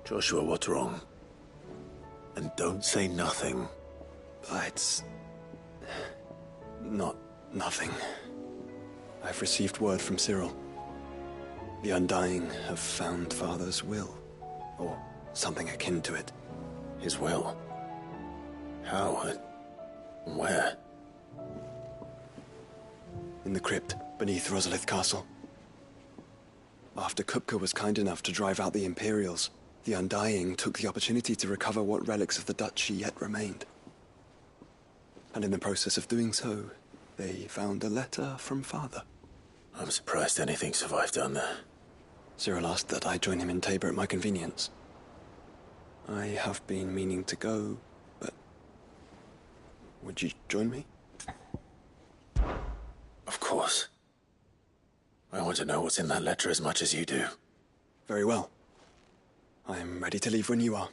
Joshua, what's wrong? And don't say nothing. It's... nothing. I've received word from Cyril. The Undying have found Father's will, or something akin to it. His will? How? Where? In the crypt, beneath Rosalith Castle. After Kupka was kind enough to drive out the Imperials, the Undying took the opportunity to recover what relics of the Duchy yet remained. And in the process of doing so, they found a letter from Father. I'm surprised anything survived down there. Cyril asked that I join him in Tabor at my convenience. I have been meaning to go, but... would you join me? Of course. I want to know what's in that letter as much as you do. Very well. I am ready to leave when you are.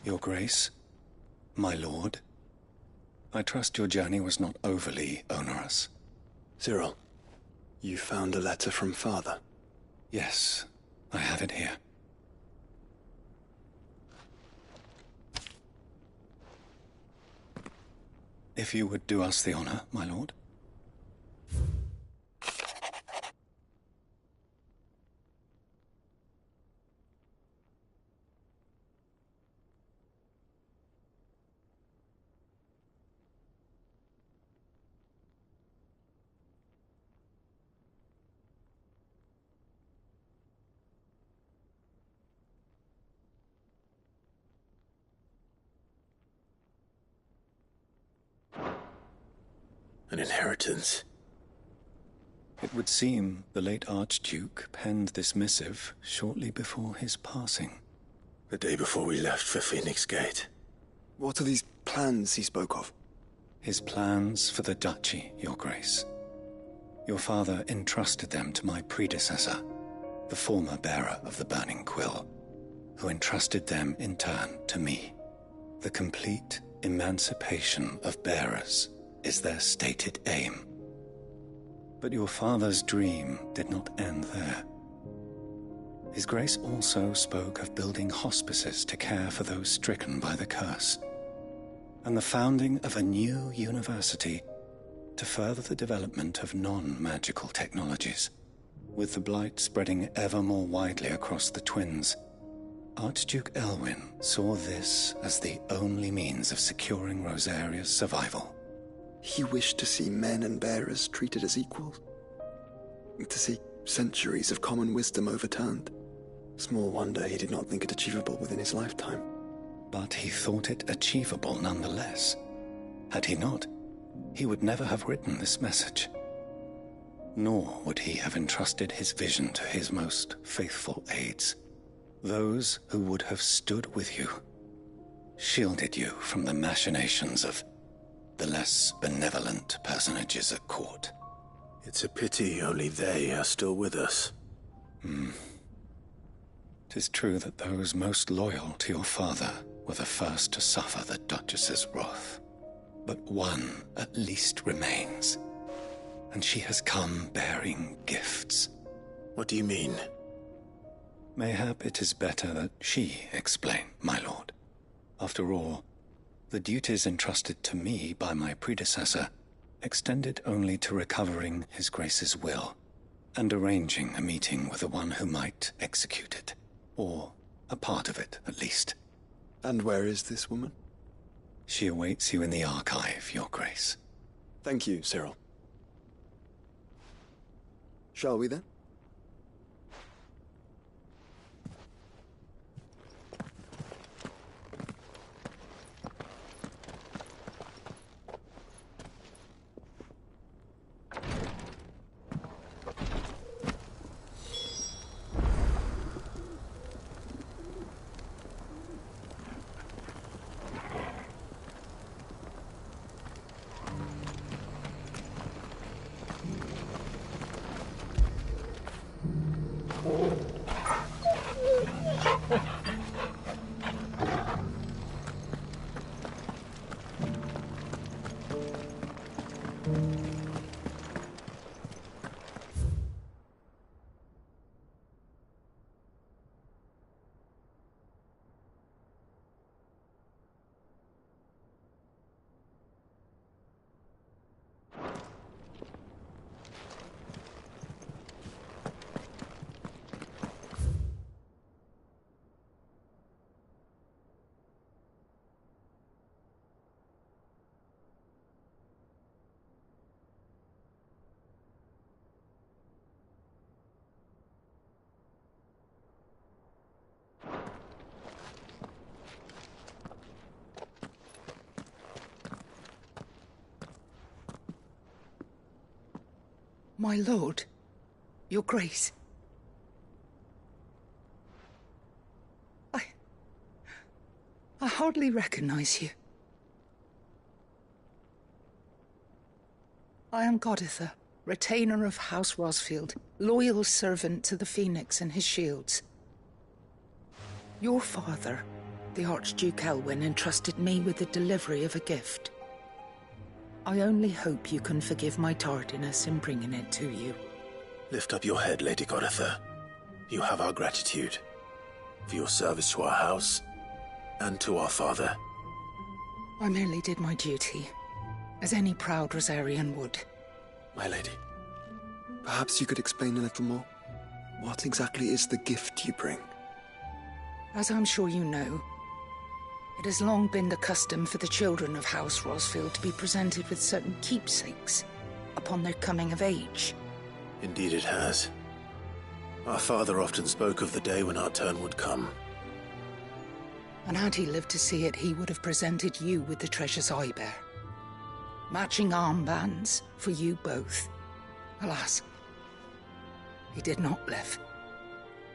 Your Grace, my lord, I trust your journey was not overly onerous. Cyril, you found a letter from Father? Yes, I have it here. If you would do us the honor, my lord. An inheritance. It would seem the late Archduke penned this missive shortly before his passing. The day before we left for Phoenix Gate. What are these plans he spoke of? His plans for the Duchy, Your Grace. Your father entrusted them to my predecessor, the former bearer of the Burning Quill, who entrusted them in turn to me. The complete emancipation of bearers is their stated aim. But your father's dream did not end there. His Grace also spoke of building hospices to care for those stricken by the curse, and the founding of a new university to further the development of non-magical technologies. With the blight spreading ever more widely across the twins, Archduke Elwyn saw this as the only means of securing Rosaria's survival. He wished to see men and bearers treated as equals. To see centuries of common wisdom overturned. Small wonder he did not think it achievable within his lifetime. But he thought it achievable nonetheless. Had he not, he would never have written this message. Nor would he have entrusted his vision to his most faithful aides, those who would have stood with you, shielded you from the machinations of the less benevolent personages at court. It's a pity only they are still with us. 'Tis true that those most loyal to your father were the first to suffer the Duchess's wrath. But one at least remains, and she has come bearing gifts. What do you mean? Mayhap it is better that she explain, my lord. After all, the duties entrusted to me by my predecessor extended only to recovering His Grace's will and arranging a meeting with the one who might execute it, or a part of it at least. And where is this woman? She awaits you in the archive, Your Grace. Thank you, Cyril. Shall we then? My lord, Your Grace. I hardly recognize you. I am Goditha, retainer of House Rosfield, loyal servant to the Phoenix and his shields. Your father, the Archduke Elwyn, entrusted me with the delivery of a gift. I only hope you can forgive my tardiness in bringing it to you. Lift up your head, Lady Goditha. You have our gratitude for your service to our house and to our father. I merely did my duty, as any proud Rosarian would. My lady, perhaps you could explain a little more? What exactly is the gift you bring? As I'm sure you know, it has long been the custom for the children of House Rosfield to be presented with certain keepsakes upon their coming of age. Indeed it has. Our father often spoke of the day when our turn would come. And had he lived to see it, he would have presented you with the treasures I bear. Matching armbands for you both. Alas, he did not live.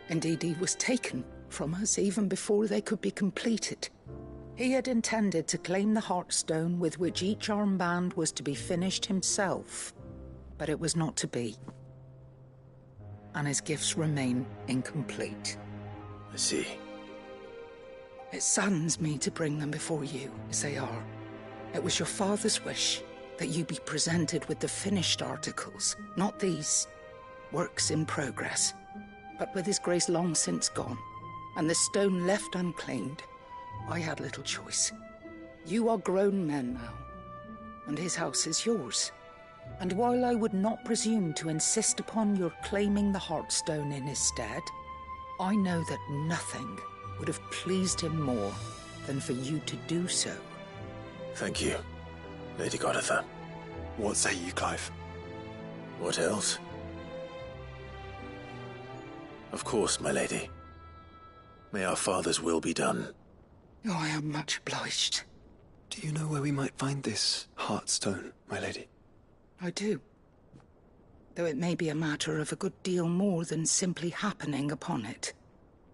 Indeed, he was taken from us even before they could be completed. He had intended to claim the Heartstone with which each armband was to be finished himself, but it was not to be. And his gifts remain incomplete. I see. It saddens me to bring them before you, as they are. It was your father's wish that you be presented with the finished articles, not these works in progress. But with his grace long since gone, and the stone left unclaimed, I had little choice. You are grown men now, and his house is yours. And while I would not presume to insist upon your claiming the Heartstone in his stead, I know that nothing would have pleased him more than for you to do so. Thank you, Lady Goditha. What say you, Clive? What else? Of course, my lady. May our father's will be done. Oh, I am much obliged. Do you know where we might find this Heartstone, my lady? I do. Though it may be a matter of a good deal more than simply happening upon it.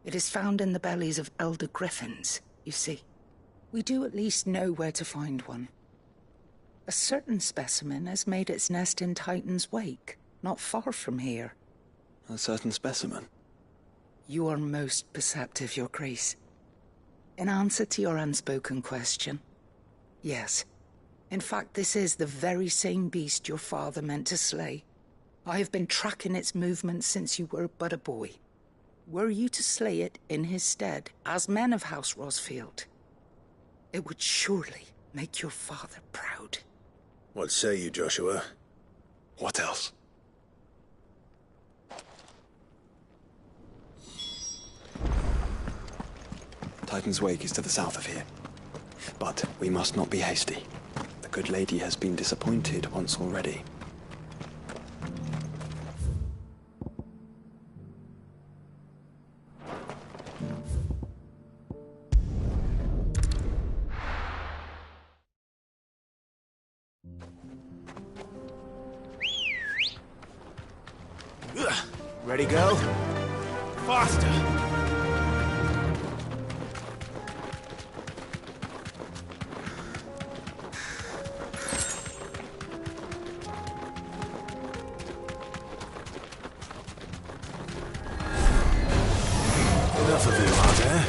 It is found in the bellies of elder griffins, you see. We do at least know where to find one. A certain specimen has made its nest in Titan's Wake, not far from here. A certain specimen? You are most perceptive, Your Grace. In answer to your unspoken question, yes. In fact, this is the very same beast your father meant to slay. I have been tracking its movements since you were but a boy. Were you to slay it in his stead, as men of House Rosfield, it would surely make your father proud. What say you, Joshua? What else? Titan's Wake is to the south of here. But we must not be hasty. The good lady has been disappointed once already. Ready, go? Faster! Enough of you, are there?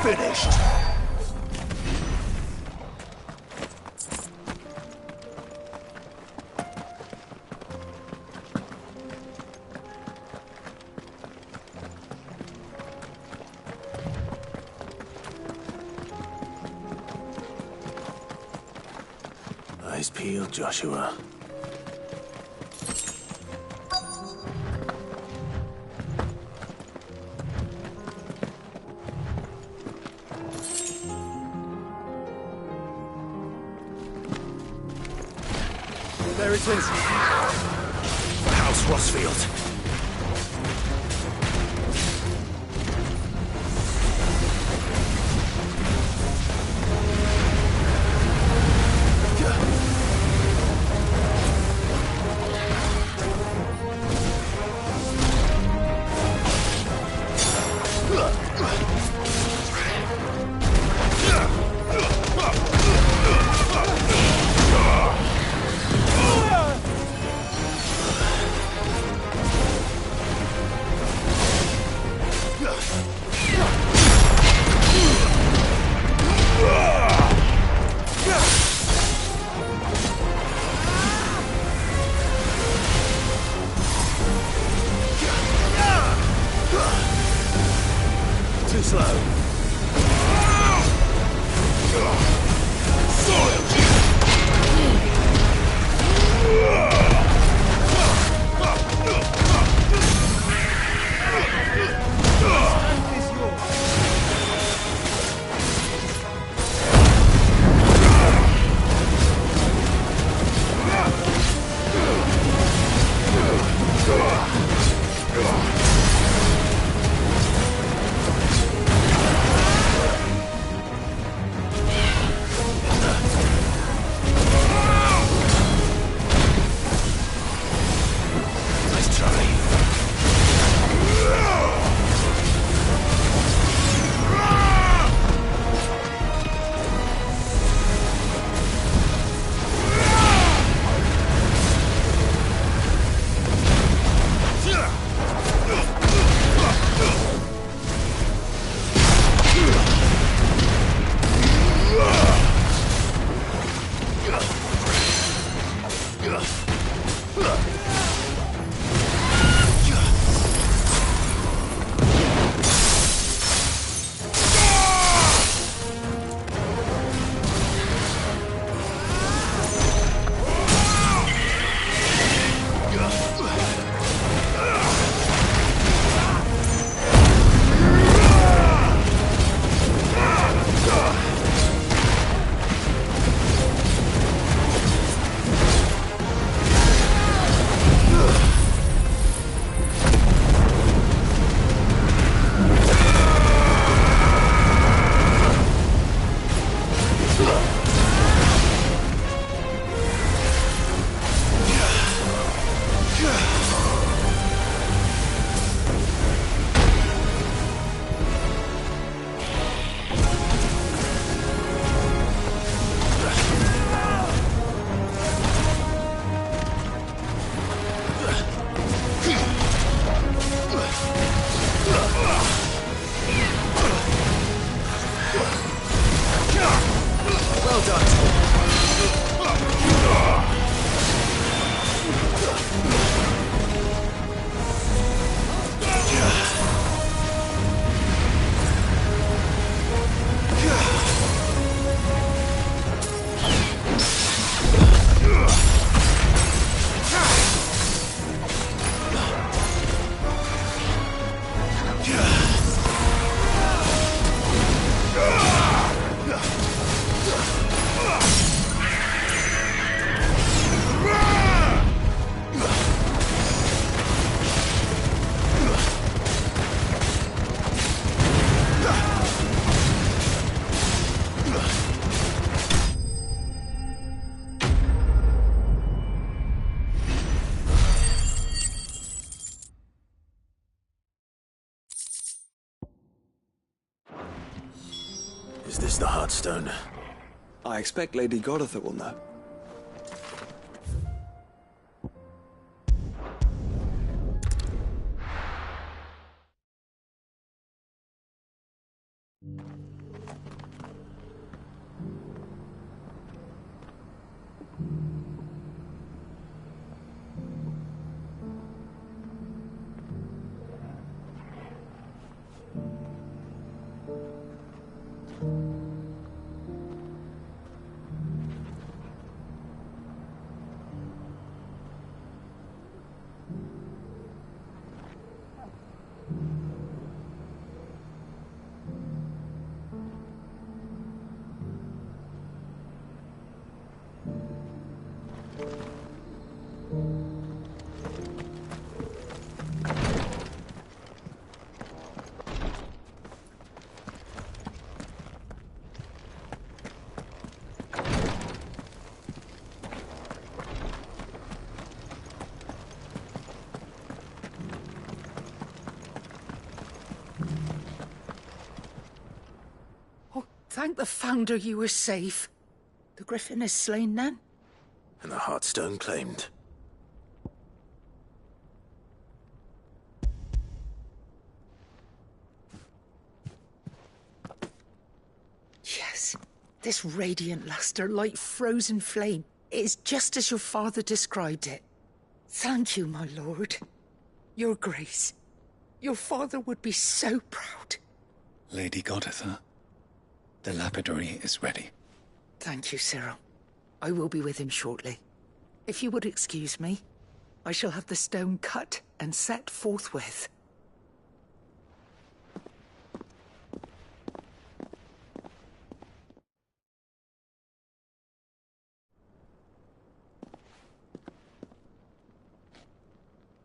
Finished! Eyes peeled, Joshua. There it is. House Rosfield. Too slow. Is this the Heartstone? I expect Lady Goditha will know. Thank the Founder you were safe. The Griffin is slain then? And the Heartstone claimed. Yes. This radiant luster, like frozen flame, is just as your father described it. Thank you, my lord. Your Grace. Your father would be so proud. Lady Goditha, the lapidary is ready. Thank you, Cyril. I will be with him shortly. If you would excuse me, I shall have the stone cut and set forthwith.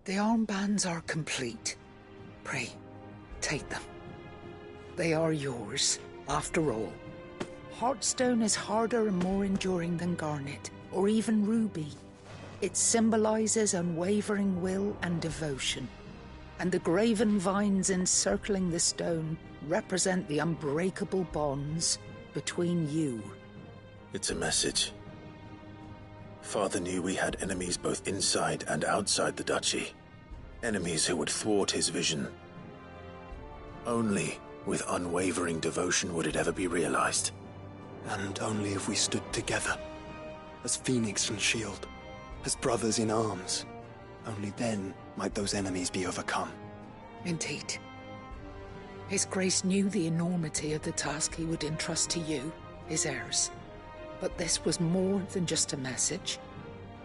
The armbands are complete. Pray, take them. They are yours, after all. Heartstone is harder and more enduring than garnet, or even ruby. It symbolizes unwavering will and devotion. And the graven vines encircling the stone represent the unbreakable bonds between you. It's a message. Father knew we had enemies both inside and outside the duchy. Enemies who would thwart his vision. Only with unwavering devotion would it ever be realized. And only if we stood together, as Phoenix and Shield, as brothers in arms, only then might those enemies be overcome. Indeed. His Grace knew the enormity of the task he would entrust to you, his heirs. But this was more than just a message.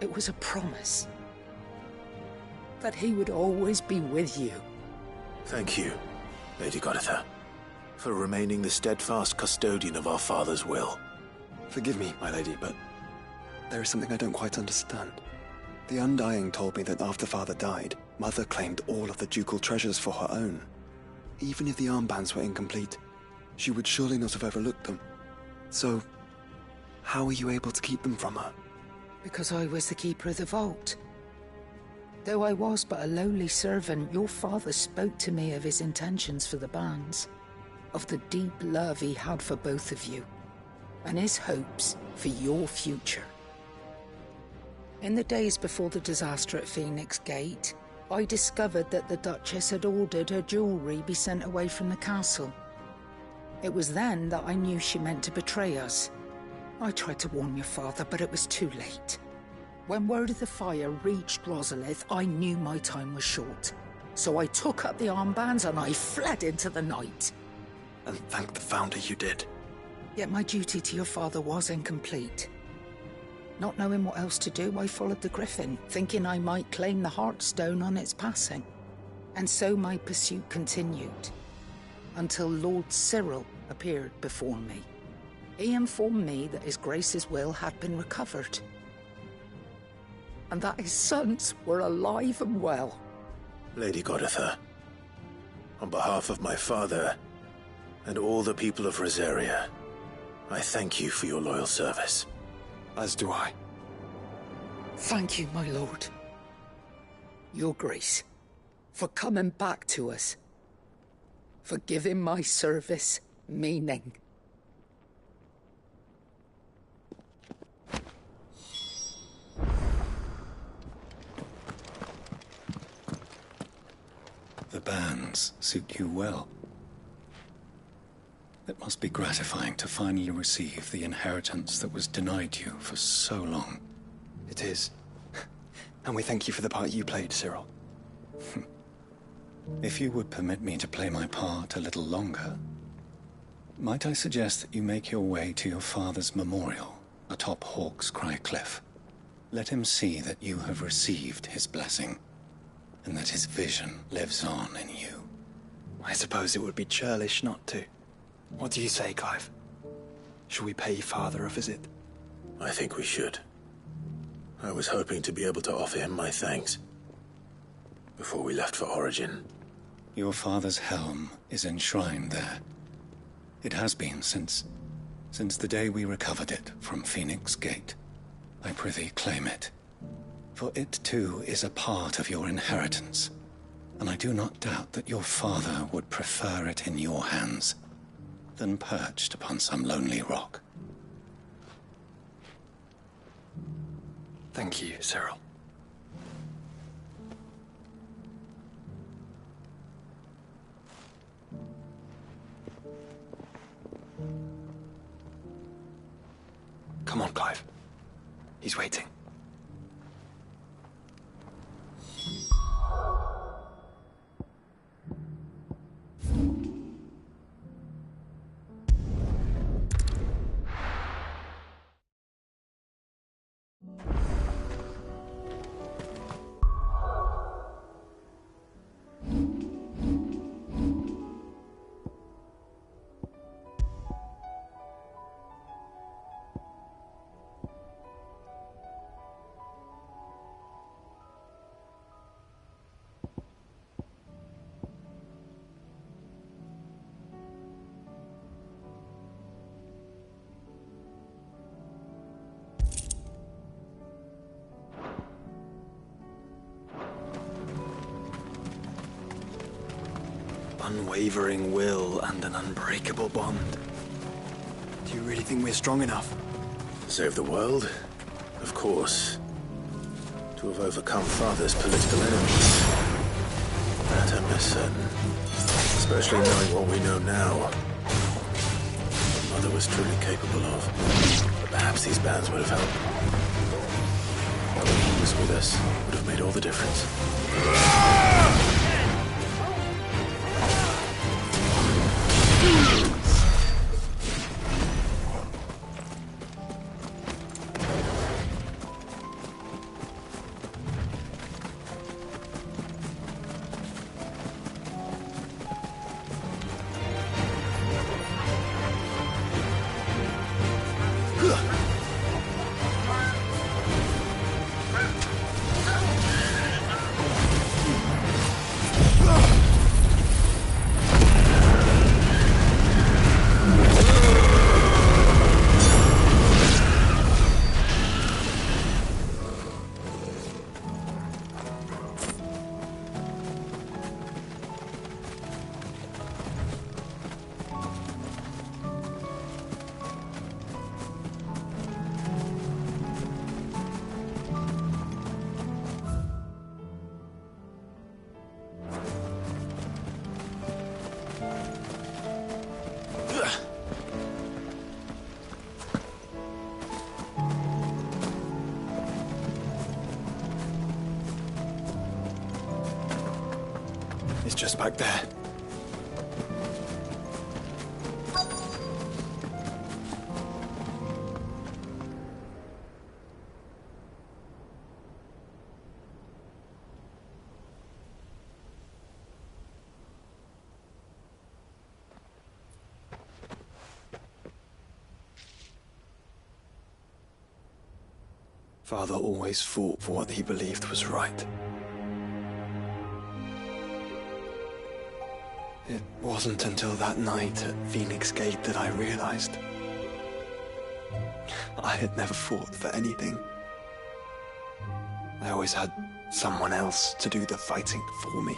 It was a promise. That he would always be with you. Thank you, Lady Goditha, for remaining the steadfast custodian of our father's will. Forgive me, my lady, but there is something I don't quite understand. The Undying told me that after Father died, Mother claimed all of the ducal treasures for her own. Even if the armbands were incomplete, she would surely not have overlooked them. So, how were you able to keep them from her? Because I was the keeper of the vault. Though I was but a lowly servant, your father spoke to me of his intentions for the bands, of the deep love he had for both of you, and his hopes for your future. In the days before the disaster at Phoenix Gate, I discovered that the Duchess had ordered her jewelry be sent away from the castle. It was then that I knew she meant to betray us. I tried to warn your father, but it was too late. When word of the fire reached Rosalith, I knew my time was short. So I took up the armbands and I fled into the night. And thank the Founder you did. Yet my duty to your father was incomplete. Not knowing what else to do, I followed the Griffin, thinking I might claim the Heartstone on its passing. And so my pursuit continued, until Lord Cyril appeared before me. He informed me that His Grace's will had been recovered, and that his sons were alive and well. Lady Goditha, on behalf of my father and all the people of Rosaria, I thank you for your loyal service. As do I. Thank you, my lord. Your Grace, for coming back to us, for giving my service meaning. plans suit you well. It must be gratifying to finally receive the inheritance that was denied you for so long. It is. And we thank you for the part you played, Cyril. If you would permit me to play my part a little longer, might I suggest that you make your way to your father's memorial atop Hawk's Cry Cliff? Let him see that you have received his blessing, and that his vision lives on in you. I suppose it would be churlish not to. What do you say, Clive? Should we pay Father a visit? I think we should. I was hoping to be able to offer him my thanks before we left for Origin. Your father's helm is enshrined there. It has been since the day we recovered it from Phoenix Gate. I prithee claim it, for it too is a part of your inheritance, and I do not doubt that your father would prefer it in your hands than perched upon some lonely rock. Thank you, Cyril. Come on, Clive. He's waiting. Unwavering will and an unbreakable bond. Do you really think we're strong enough? To save the world? Of course. To have overcome Father's political enemies? That I'm less certain. Especially knowing what we know now. What Mother was truly capable of. But perhaps these bands would have helped. Knowing he was with us would have made all the difference. It's just back there. Father always fought for what he believed was right. It wasn't until that night at Phoenix Gate that I realized I had never fought for anything. I always had someone else to do the fighting for me.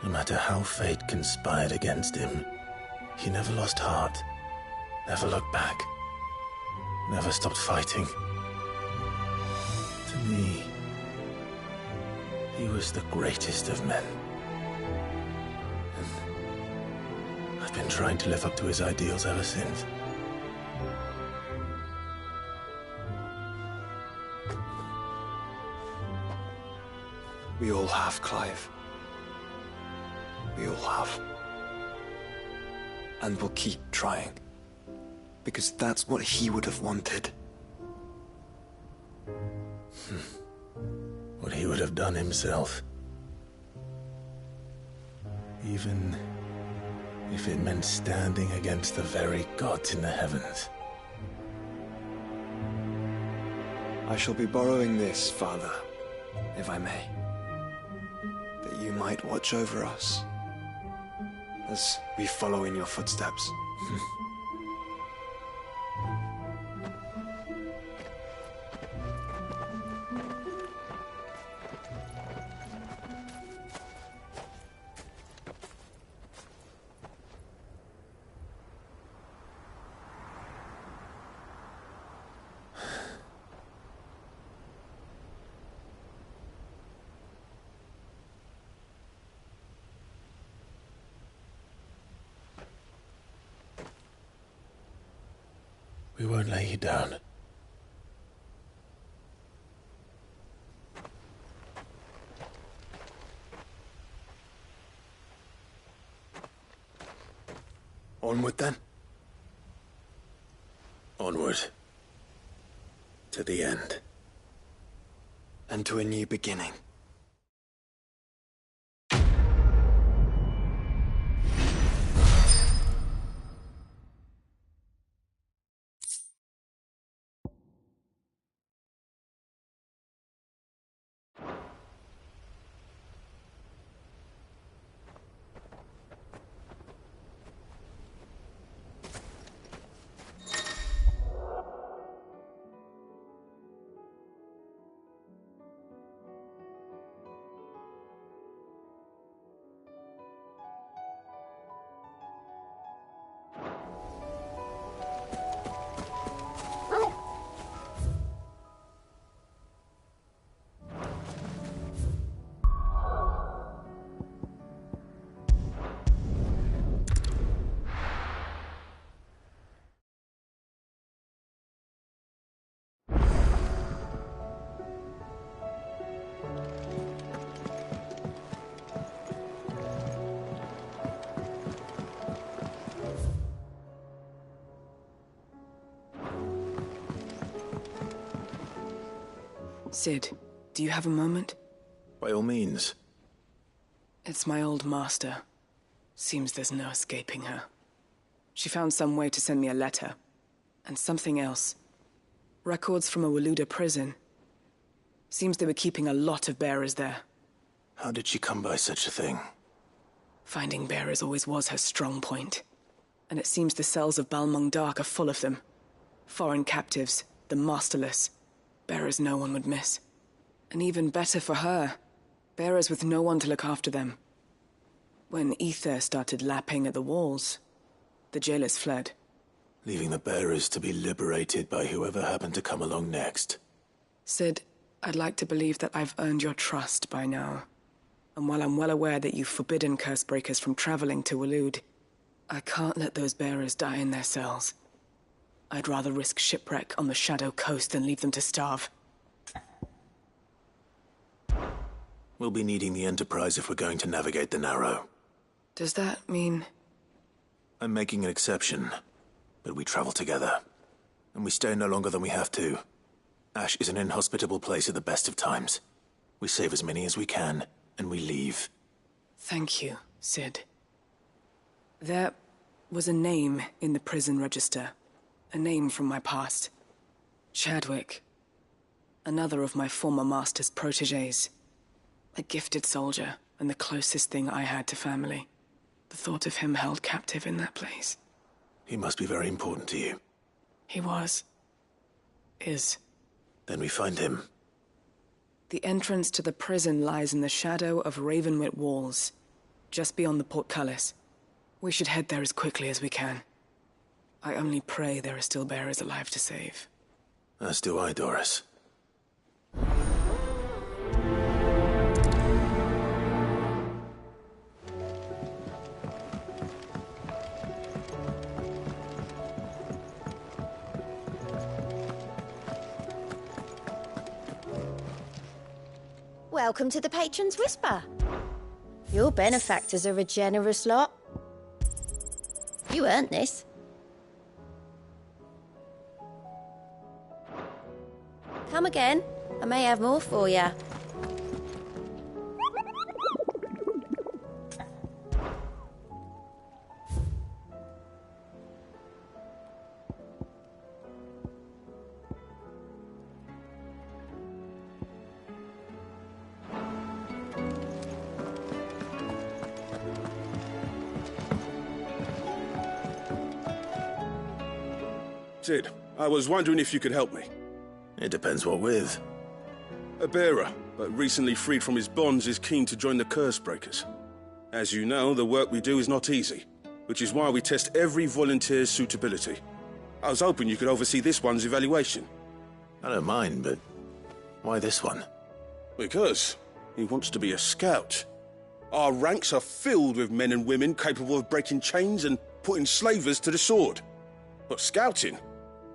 No matter how fate conspired against him, he never lost heart, never looked back, never stopped fighting. me, he was the greatest of men. And I've been trying to live up to his ideals ever since. We all have, Clive. We all have. And we'll keep trying. Because that's what he would have wanted. What he would have done himself. Even if it meant standing against the very gods in the heavens. I shall be borrowing this, Father, if I may. That you might watch over us as we follow in your footsteps. We won't lay you down. Onward, then. Onward. To the end. And to a new beginning. Cid, do you have a moment? By all means. It's my old master. Seems there's no escaping her. She found some way to send me a letter. And something else. Records from a Waluda prison. Seems they were keeping a lot of bearers there. How did she come by such a thing? Finding bearers always was her strong point. And it seems the cells of Balmung Dark are full of them. Foreign captives, the masterless. Bearers no one would miss. And even better for her, bearers with no one to look after them. When Ether started lapping at the walls, the jailers fled. Leaving the bearers to be liberated by whoever happened to come along next. Cid, I'd like to believe that I've earned your trust by now. And while I'm well aware that you've forbidden Cursebreakers from traveling to Waloed, I can't let those bearers die in their cells. I'd rather risk shipwreck on the Shadow Coast than leave them to starve. We'll be needing the Enterprise if we're going to navigate the Narrow. Does that mean... I'm making an exception, but we travel together. And we stay no longer than we have to. Ash is an inhospitable place at the best of times. We save as many as we can, and we leave. Thank you, Cid. There was a name in the prison register. A name from my past. Chadwick. Another of my former master's protégés. A gifted soldier, and the closest thing I had to family. The thought of him held captive in that place. He must be very important to you. He was. Is. Then we find him. The entrance to the prison lies in the shadow of Ravenwit Walls, just beyond the portcullis. We should head there as quickly as we can. I only pray there are still bearers alive to save. As do I, Doris. Welcome to the Patron's Whisper. Your benefactors are a generous lot. You earned this. Come again. I may have more for you. Cid, I was wondering if you could help me. It depends what with. A bearer, but recently freed from his bonds, is keen to join the Curse Breakers. As you know, the work we do is not easy, which is why we test every volunteer's suitability. I was hoping you could oversee this one's evaluation. I don't mind, but why this one? Because he wants to be a scout. Our ranks are filled with men and women capable of breaking chains and putting slavers to the sword. But scouting?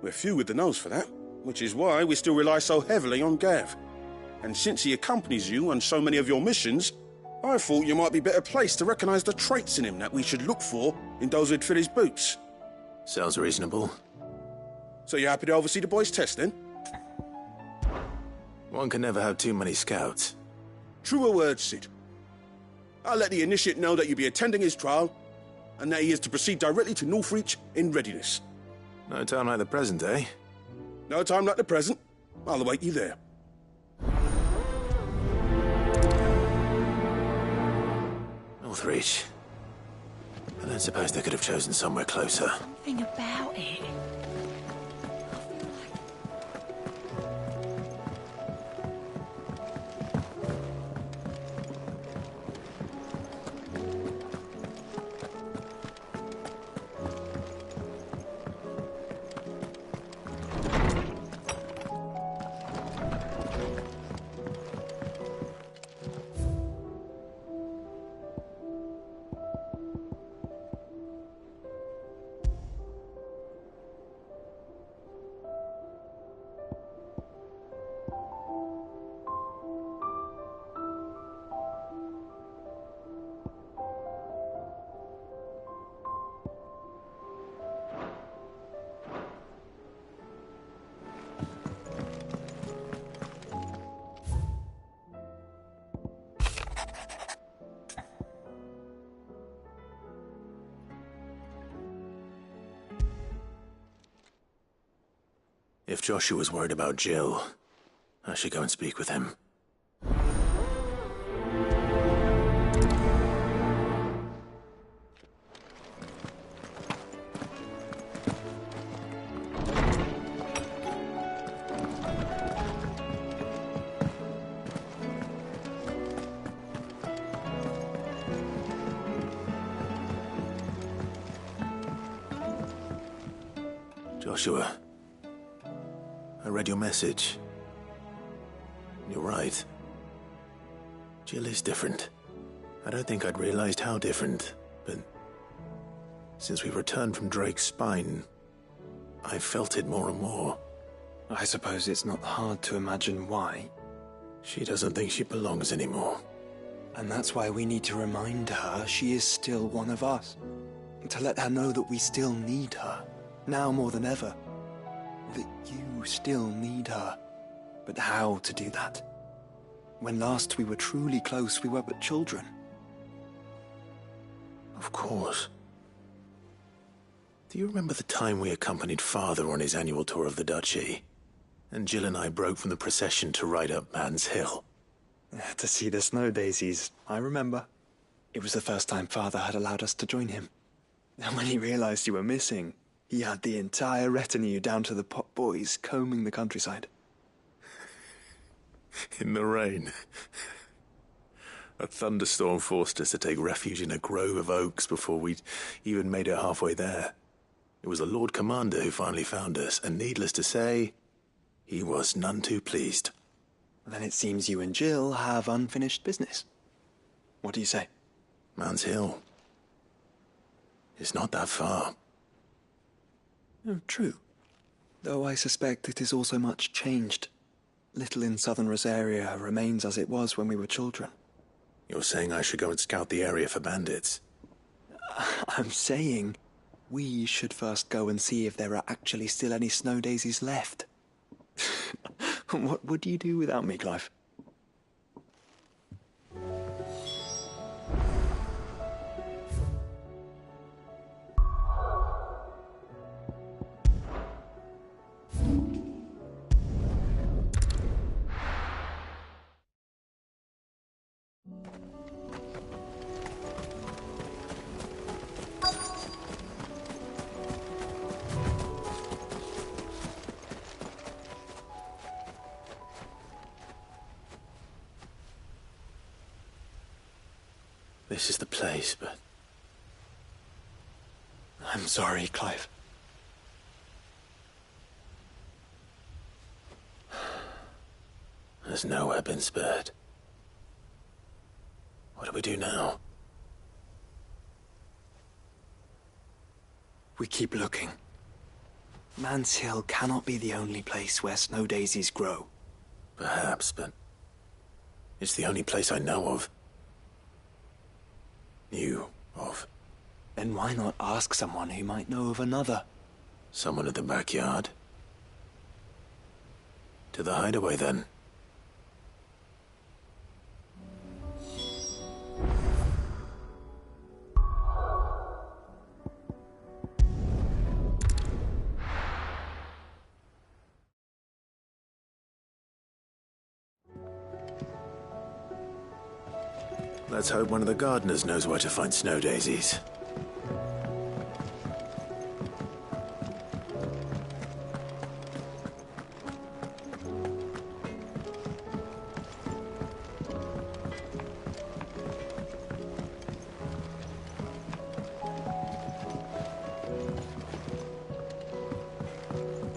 We're few with the nose for that, which is why we still rely so heavily on Gav. And since he accompanies you on so many of your missions, I thought you might be better placed to recognize the traits in him that we should look for in those who'd fill his boots. Sounds reasonable. So you're happy to oversee the boys' test, then? One can never have too many scouts. Truer words, Cid. I'll let the initiate know that you'll be attending his trial, and that he is to proceed directly to Northreach in readiness. No time like the present, eh? No time like the present. I'll await you there. Northreach. I don't suppose they could have chosen somewhere closer. Something about it. If Joshua's worried about Jill, I should go and speak with him. Joshua. I read your message. You're right. Jill is different. I don't think I'd realized how different, but since we returned from Drake's spine, I've felt it more and more. I suppose it's not hard to imagine why. She doesn't think she belongs anymore. And that's why we need to remind her she is still one of us. To let her know that we still need her, now more than ever. That you still need her. But how to do that? When last we were truly close, we were but children. Of course. Do you remember the time we accompanied Father on his annual tour of the Duchy? And Jill and I broke from the procession to ride up Man's Hill. To see the snow daisies, I remember. It was the first time Father had allowed us to join him. And when he realized you were missing, he had the entire retinue down to the pot boys combing the countryside. In the rain. A thunderstorm forced us to take refuge in a grove of oaks before we'd even made it halfway there. It was the Lord Commander who finally found us, and needless to say, he was none too pleased. Then it seems you and Jill have unfinished business. What do you say? Man's Hill. It's not that far. Oh, true. Though I suspect it is also much changed. little in southern Rosaria remains as it was when we were children. You're saying I should go and scout the area for bandits? I'm saying we should first go and see if there are actually still any snow daisies left. What would you do without me, Clive? This is the place, but... I'm sorry, Clive. There's nowhere been spared. What do we do now? We keep looking. Man's Hill cannot be the only place where snow daisies grow. Perhaps, but... it's the only place I know of. Knew of. Then why not ask someone who might know of another? Someone in the backyard? To the hideaway, then. Let's hope one of the gardeners knows where to find snow daisies.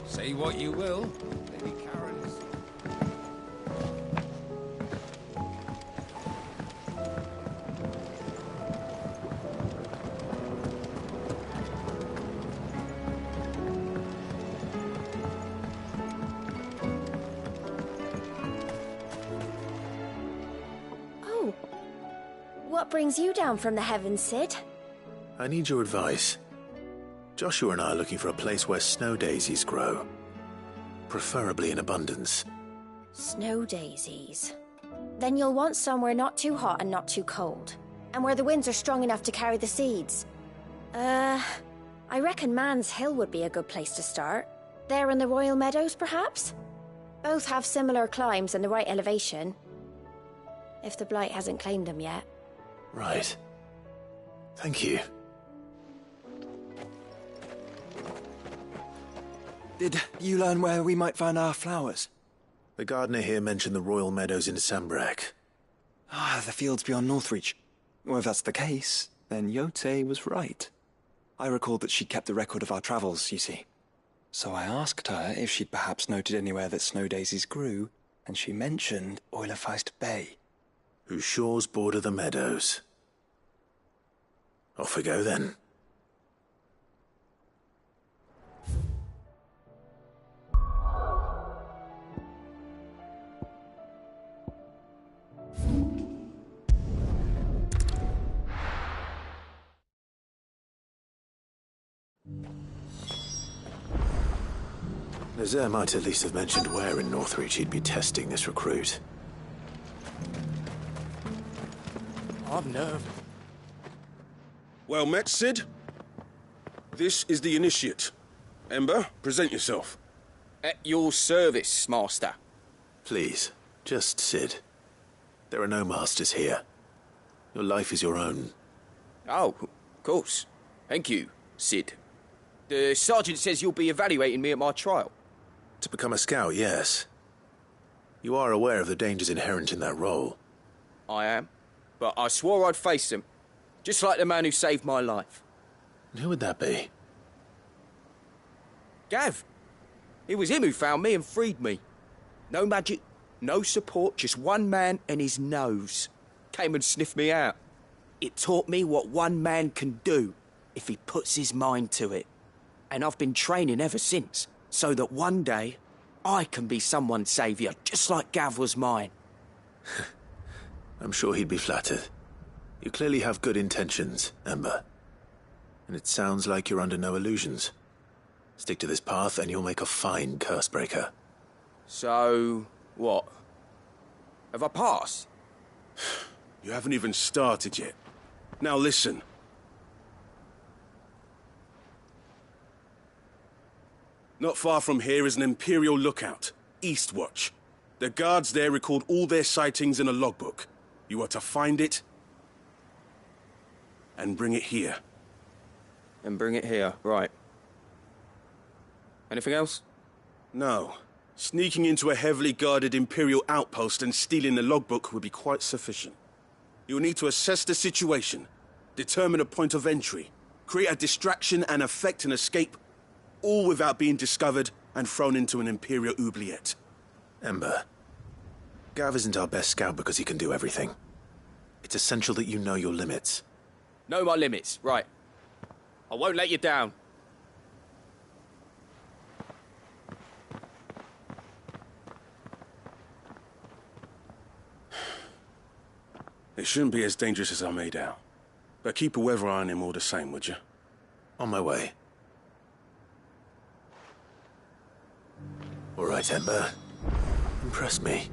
Say what you will, Lady Karen is... Oh. What brings you down from the heavens, Cid? I need your advice. Joshua and I are looking for a place where snow daisies grow. Preferably in abundance. Snow daisies. Then you'll want somewhere not too hot and not too cold. And where the winds are strong enough to carry the seeds. I reckon Man's Hill would be a good place to start. There in the Royal Meadows, perhaps? Both have similar climbs and the right elevation. If the Blight hasn't claimed them yet. Right. Thank you. Did you learn where we might find our flowers? The gardener here mentioned the Royal Meadows in Sambrek. The fields beyond Northreach. Well, if that's the case, then Yote was right. I recalled that she'd kept the record of our travels, you see. So I asked her if she'd perhaps noted anywhere that snow daisies grew, and she mentioned Oilafeist Bay. Whose shores border the meadows. Off we go, then. Nazaire might at least have mentioned where in Northreach he'd be testing this recruit. I've nerve. Well met, Cid. This is the initiate. Ember, present yourself. At your service, Master. Please, just Cid. There are no masters here. Your life is your own. Oh, of course. Thank you, Cid. The sergeant says you'll be evaluating me at my trial. To become a scout, yes. You are aware of the dangers inherent in that role. I am. But I swore I'd face them. Just like the man who saved my life. And who would that be? Gav. It was him who found me and freed me. No magic, no support, just one man and his nose. Came and sniffed me out. It taught me what one man can do if he puts his mind to it. And I've been training ever since, so that one day I can be someone's saviour, just like Gav was mine. I'm sure he'd be flattered. You clearly have good intentions, Ember. And it sounds like you're under no illusions. Stick to this path and you'll make a fine Cursebreaker. So, what? Have I passed? You haven't even started yet. Now listen. Not far from here is an Imperial lookout, Eastwatch. The guards there record all their sightings in a logbook. You are to find it and bring it here. And bring it here, right. Anything else? No. Sneaking into a heavily guarded Imperial outpost and stealing the logbook would be quite sufficient. You will need to assess the situation, determine a point of entry, create a distraction and effect an escape, all without being discovered and thrown into an Imperial oubliette. Ember, Gav isn't our best scout because he can do everything. It's essential that you know your limits. Know my limits, right. I won't let you down. It shouldn't be as dangerous as I made out. But keep a weather eye on him all the same, would you? On my way. All right, Ember. Impress me.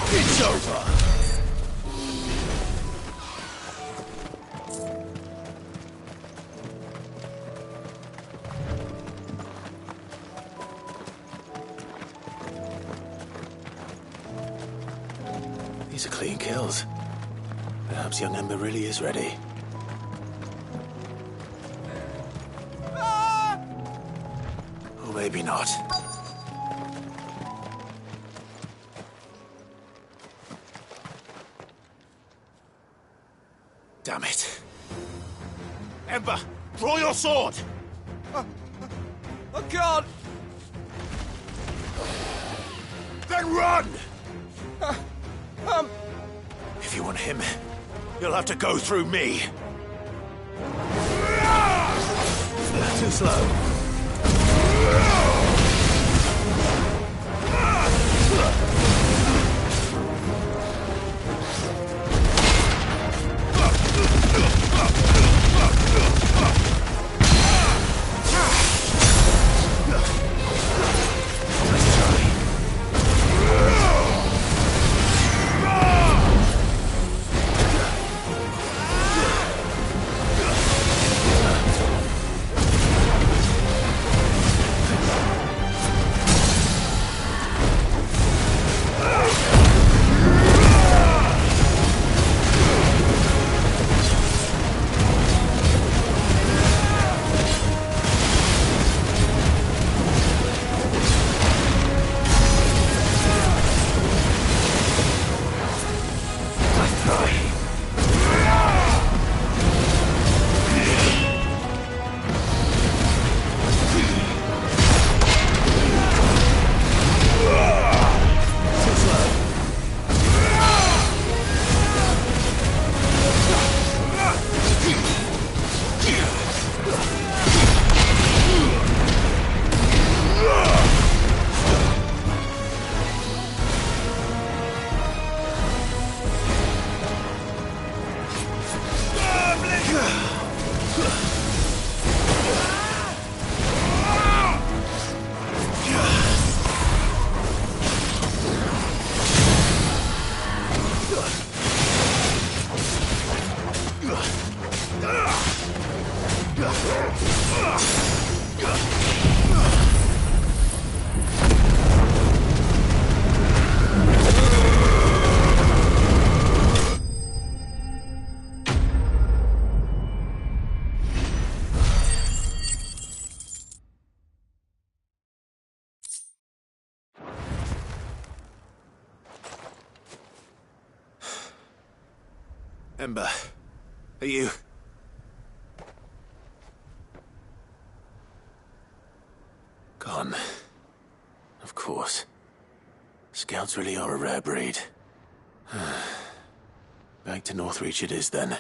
It's over! These are clean kills. Perhaps young Ember really is ready. Or maybe not. Damn it. Ember, draw your sword! I can't! Then run! If you want him, you'll have to go through me. Too slow. Ember, are you... Gone. Of course. Scouts really are a rare breed. Back to Northreach it is, then.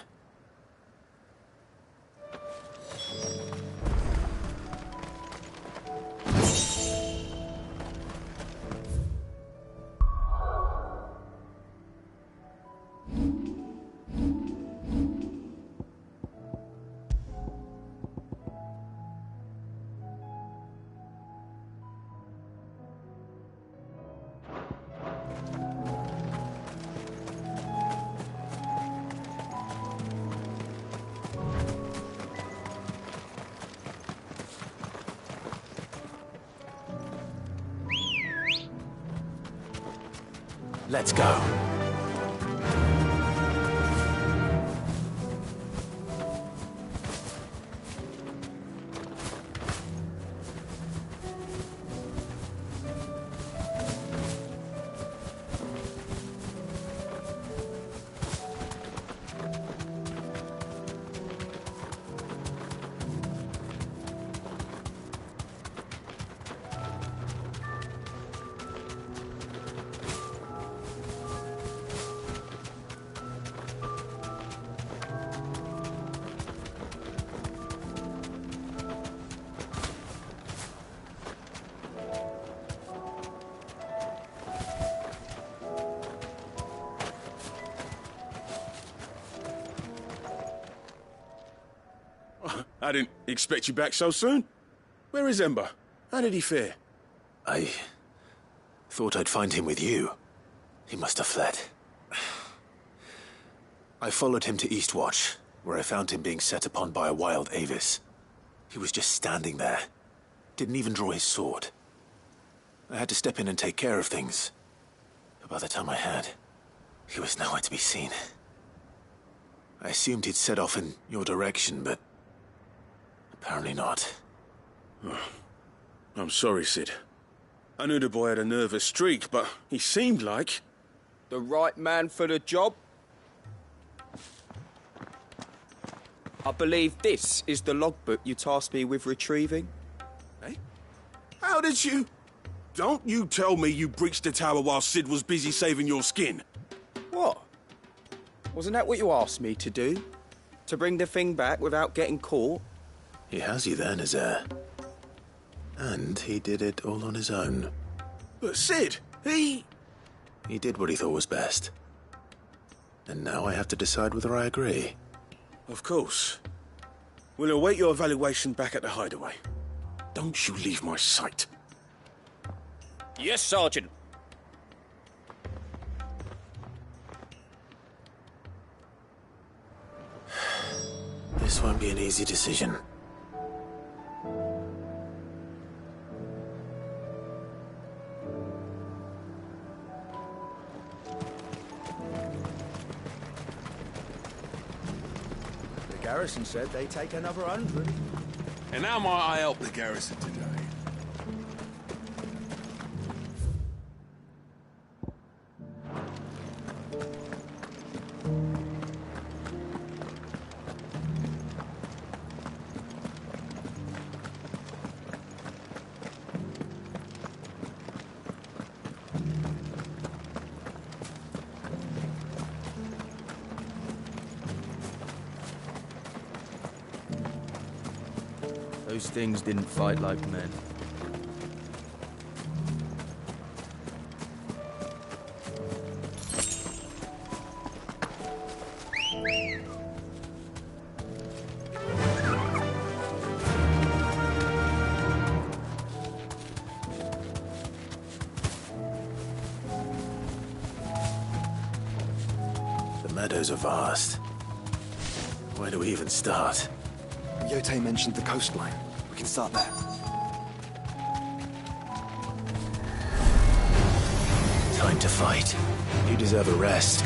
Let's go. I didn't expect you back so soon. Where is Ember? How did he fare? I thought I'd find him with you. He must have fled. I followed him to Eastwatch, where I found him being set upon by a wild Avis. He was just standing there. Didn't even draw his sword. I had to step in and take care of things. But by the time I had, he was nowhere to be seen. I assumed he'd set off in your direction, but apparently not. Oh, I'm sorry, Sid. I knew the boy had a nervous streak, but he seemed like... The right man for the job? I believe this is the logbook you tasked me with retrieving. Eh? How did you... Don't you tell me you breached the tower while Sid was busy saving your skin. What? Wasn't that what you asked me to do? To bring the thing back without getting caught? He has you there, Nazair. And he did it all on his own. But Sid, he did what he thought was best. And now I have to decide whether I agree. Of course. We'll await your evaluation back at the hideaway. Don't you leave my sight. Yes, Sergeant. This won't be an easy decision. The garrison said they'd take another 100. And how might I help the garrison today? Those things didn't fight like men. The meadows are vast. Where do we even start? Yote mentioned the coastline. We can start there. Time to fight. You deserve a rest.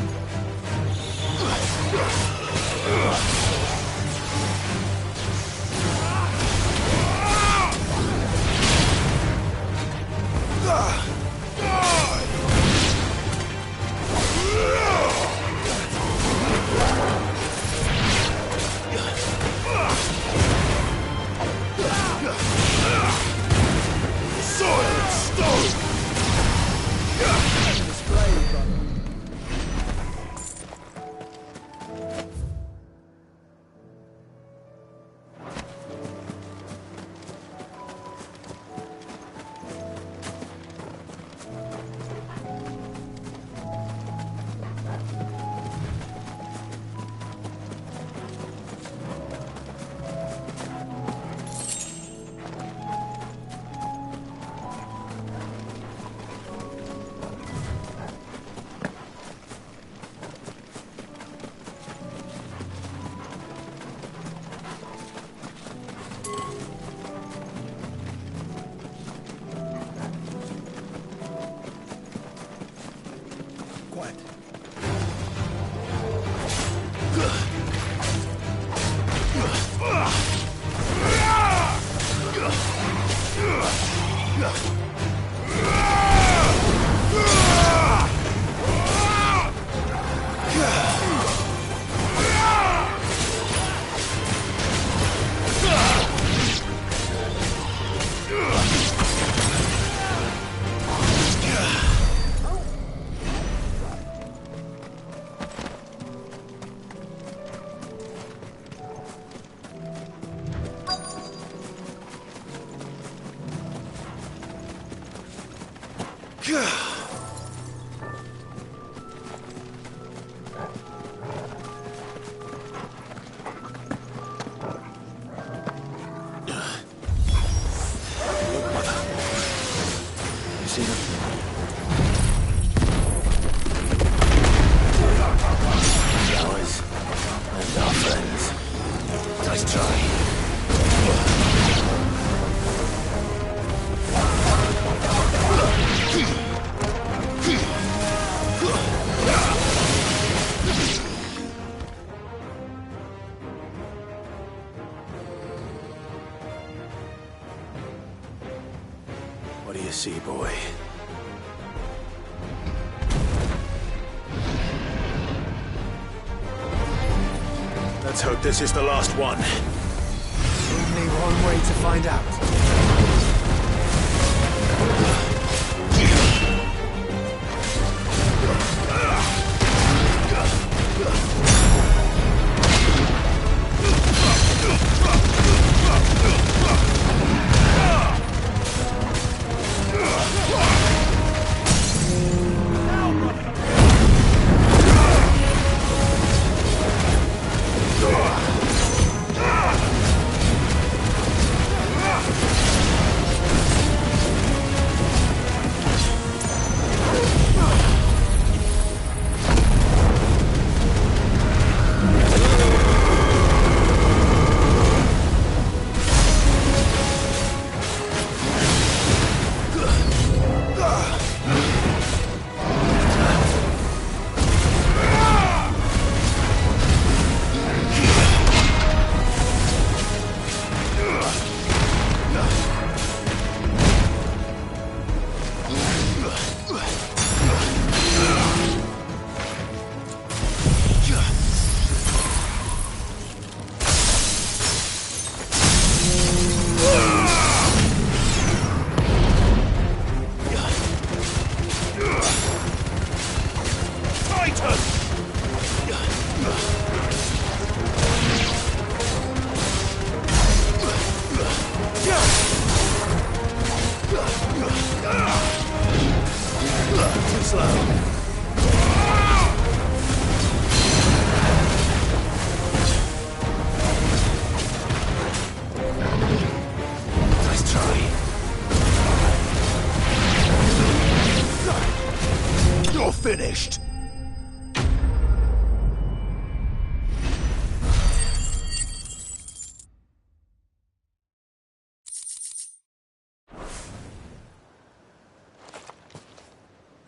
Quiet. What do you see, boy? Let's hope this is the last one. Only one way to find out. Finished.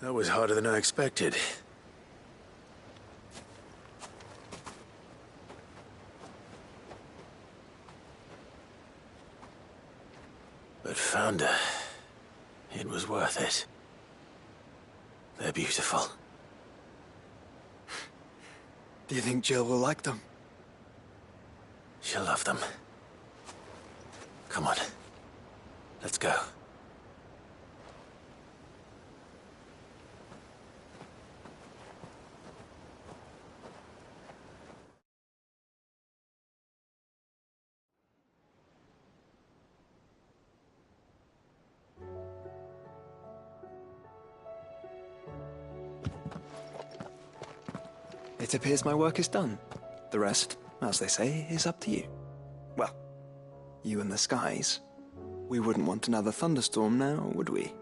That was harder than I expected. But found her. It was worth it. They're beautiful. Do you think Jill will like them? She'll love them. Come on. Let's go. It appears my work is done. The rest, as they say, is up to you. Well, you and the skies. We wouldn't want another thunderstorm now, would we?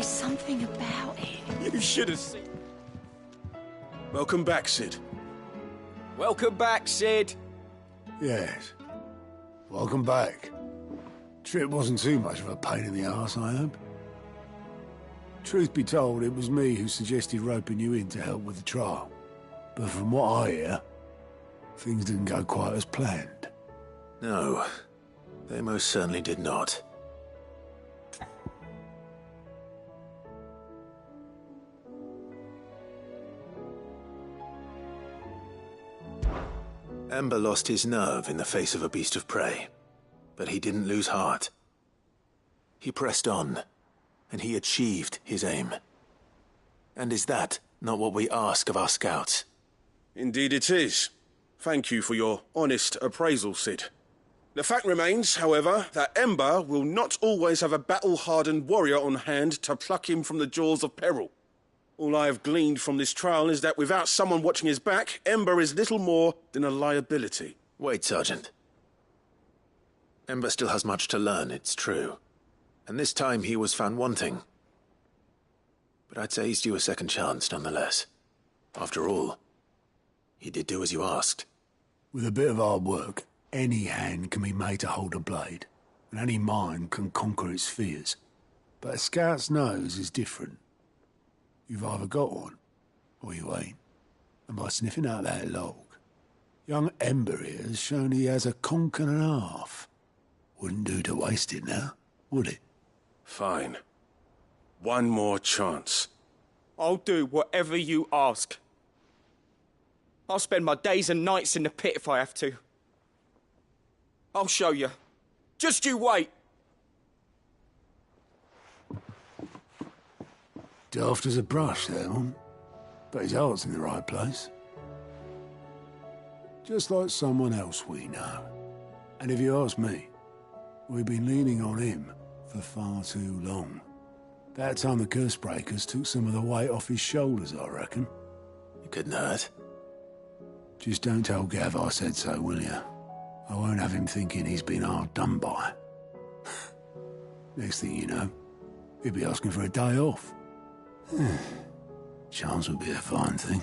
There's something about it. You should have seen. Welcome back, Cid. Welcome back, Cid. Yes. Welcome back. Trip wasn't too much of a pain in the arse, I hope. Truth be told, it was me who suggested roping you in to help with the trial. But from what I hear, things didn't go quite as planned. No, they most certainly did not. Ember lost his nerve in the face of a beast of prey, but he didn't lose heart. He pressed on, and he achieved his aim. And is that not what we ask of our scouts? Indeed it is. Thank you for your honest appraisal, Cid. The fact remains, however, that Ember will not always have a battle-hardened warrior on hand to pluck him from the jaws of peril. All I have gleaned from this trial is that without someone watching his back, Ember is little more than a liability. Wait, Sergeant. Ember still has much to learn, it's true. And this time he was found wanting. But I'd say he's due a second chance, nonetheless. After all, he did do as you asked. With a bit of hard work, any hand can be made to hold a blade, and any mind can conquer its fears. But a scout's nose is different. You've either got one, or you ain't. And by sniffing out that log, young Ember here has shown he has a conch and a half. Wouldn't do to waste it now, would it? Fine. One more chance. I'll do whatever you ask. I'll spend my days and nights in the pit if I have to. I'll show you. Just you wait. Daft as a brush, that one. But his heart's in the right place. Just like someone else we know. And if you ask me, we've been leaning on him for far too long. That time the curse breakers took some of the weight off his shoulders, I reckon. It couldn't hurt. Just don't tell Gav I said so, will you? I won't have him thinking he's been hard done by. Next thing you know, he'll be asking for a day off. Chance would be a fine thing.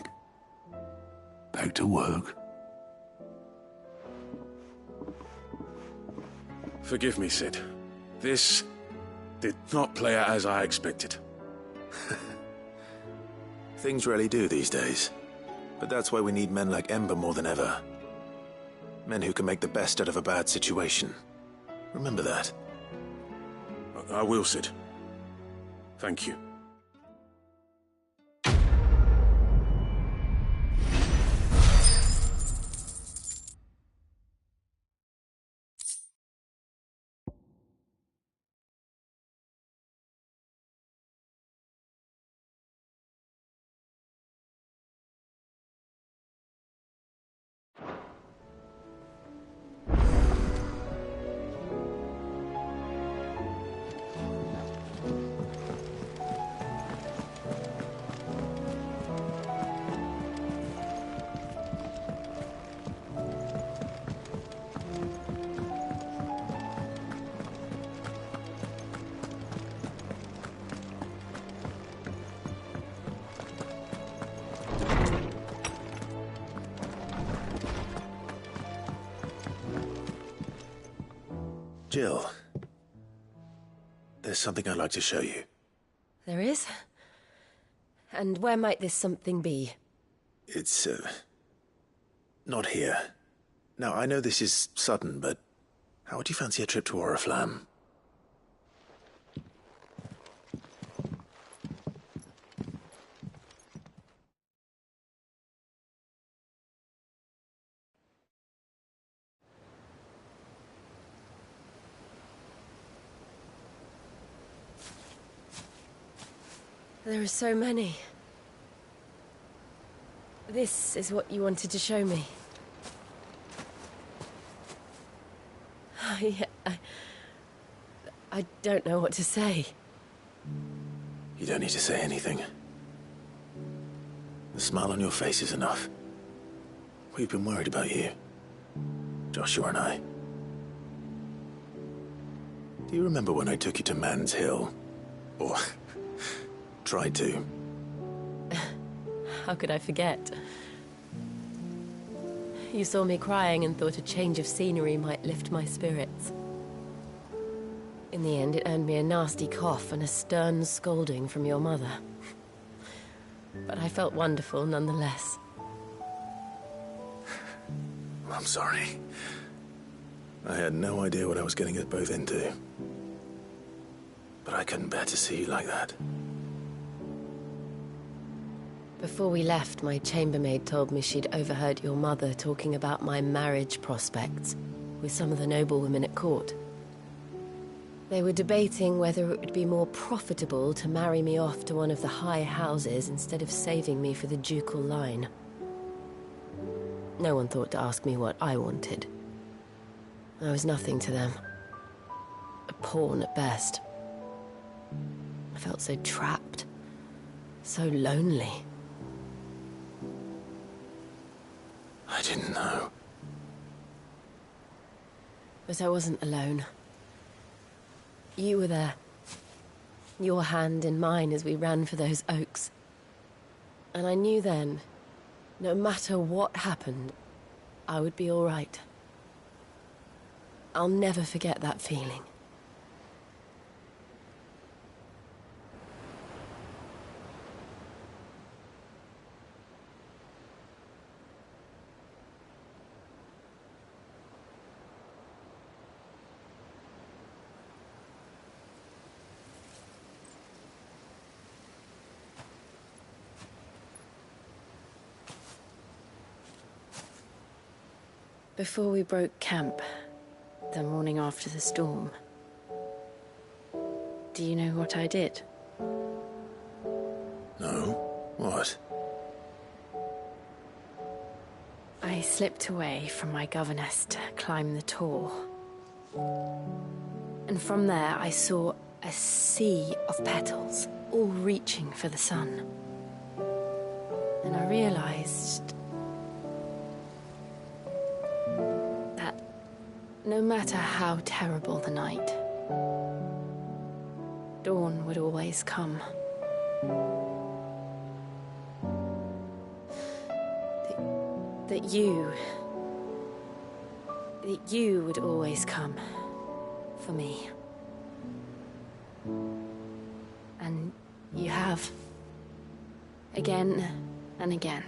Back to work. Forgive me, Cid. This did not play out as I expected. Things rarely do these days. But that's why we need men like Ember more than ever. Men who can make the best out of a bad situation. Remember that. I will, Cid. Thank you. Jill, there's something I'd like to show you. There is? And where might this something be? It's, not here. Now, I know this is sudden, but how would you fancy a trip to Oriflamme? There are so many. This is what you wanted to show me. I don't know what to say. You don't need to say anything. The smile on your face is enough. We've been worried about you. Joshua and I. Do you remember when I took you to Man's Hill? Or tried to. How could I forget? You saw me crying and thought a change of scenery might lift my spirits. In the end, it earned me a nasty cough and a stern scolding from your mother. But I felt wonderful nonetheless. I'm sorry. I had no idea what I was getting us both into. But I couldn't bear to see you like that. Before we left, my chambermaid told me she'd overheard your mother talking about my marriage prospects with some of the noblewomen at court. They were debating whether it would be more profitable to marry me off to one of the high houses instead of saving me for the ducal line. No one thought to ask me what I wanted. I was nothing to them. A pawn at best. I felt so trapped. So lonely. I didn't know. But I wasn't alone. You were there. Your hand in mine as we ran for those oaks. And I knew then, no matter what happened, I would be all right. I'll never forget that feeling. Before we broke camp, the morning after the storm, do you know what I did? No? What? I slipped away from my governess to climb the Tor. And from there I saw a sea of petals, all reaching for the sun. And I realized no matter how terrible the night, dawn would always come. That you would always come for me. And you have. Again and again.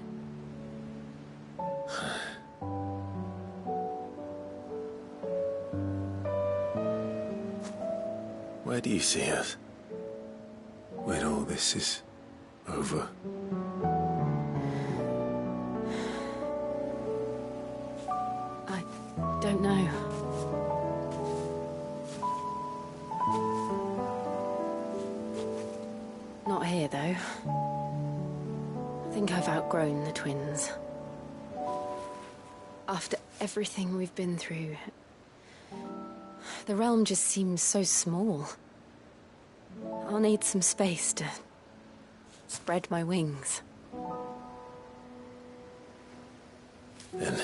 Where do you see us? When all this is over? I don't know. Not here, though. I think I've outgrown the twins. After everything we've been through, the realm just seems so small. I'll need some space to spread my wings. Then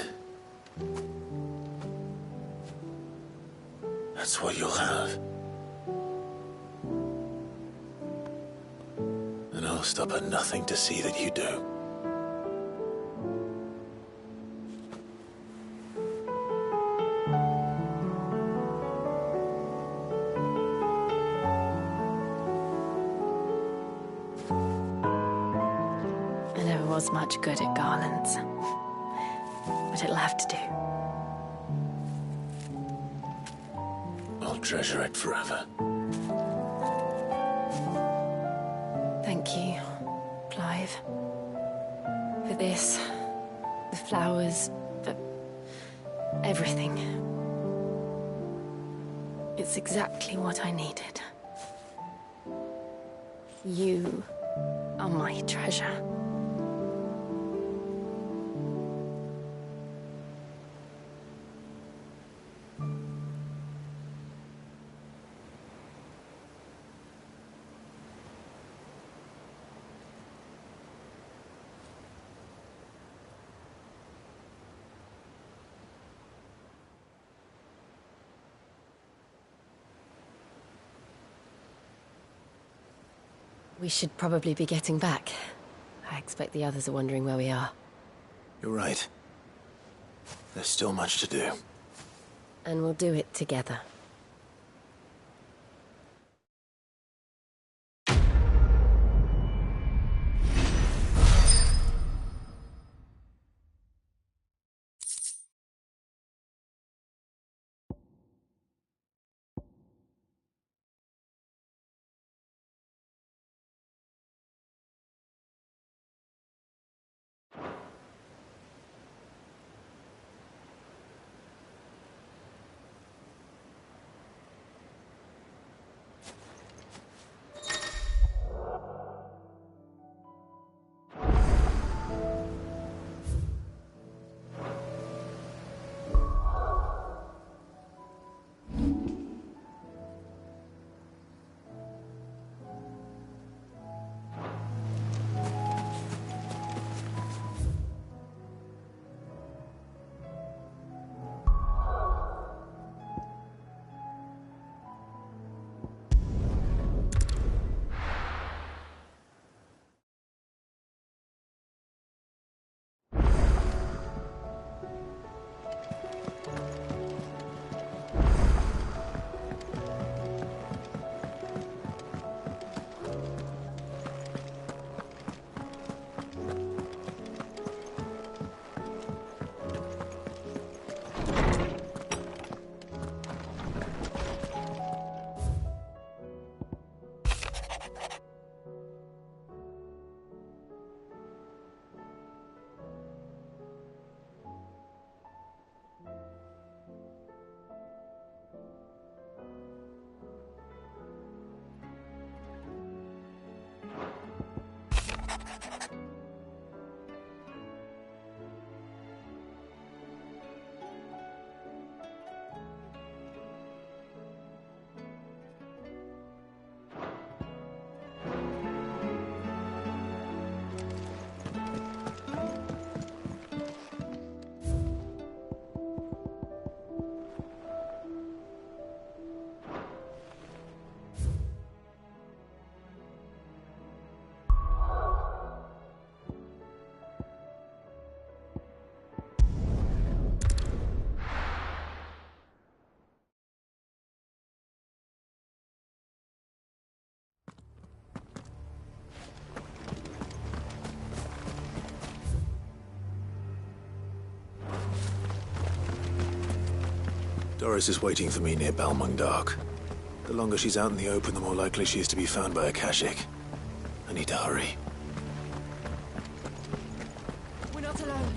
that's what you'll have. And I'll stop at nothing to see that you do. Much good at garlands, but it'll have to do. I'll treasure it forever. Thank you, Clive, for this, the flowers, for everything. It's exactly what I needed. You are my treasure. We should probably be getting back. I expect the others are wondering where we are. You're right. There's still much to do. And we'll do it together. Doris is waiting for me near Balmung Dark. The longer she's out in the open, the more likely she is to be found by Akashic. I need to hurry. We're not alone.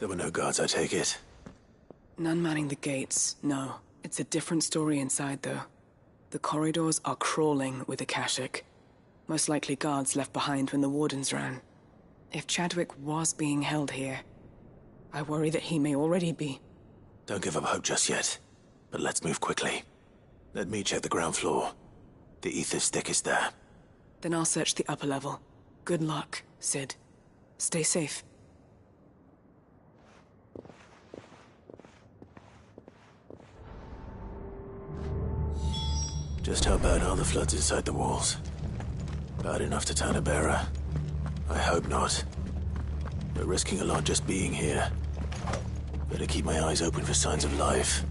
There were no guards, I take it? None manning the gates, no. It's a different story inside, though. The corridors are crawling with Akashic. Most likely guards left behind when the Wardens ran. If Chadwick was being held here, I worry that he may already be. Don't give up hope just yet. But let's move quickly. Let me check the ground floor. The ether's stick is there. Then I'll search the upper level. Good luck, Sid. Stay safe. Just how bad are the floods inside the walls? Bad enough to turn a bearer? I hope not. We're risking a lot just being here. Better keep my eyes open for signs of life.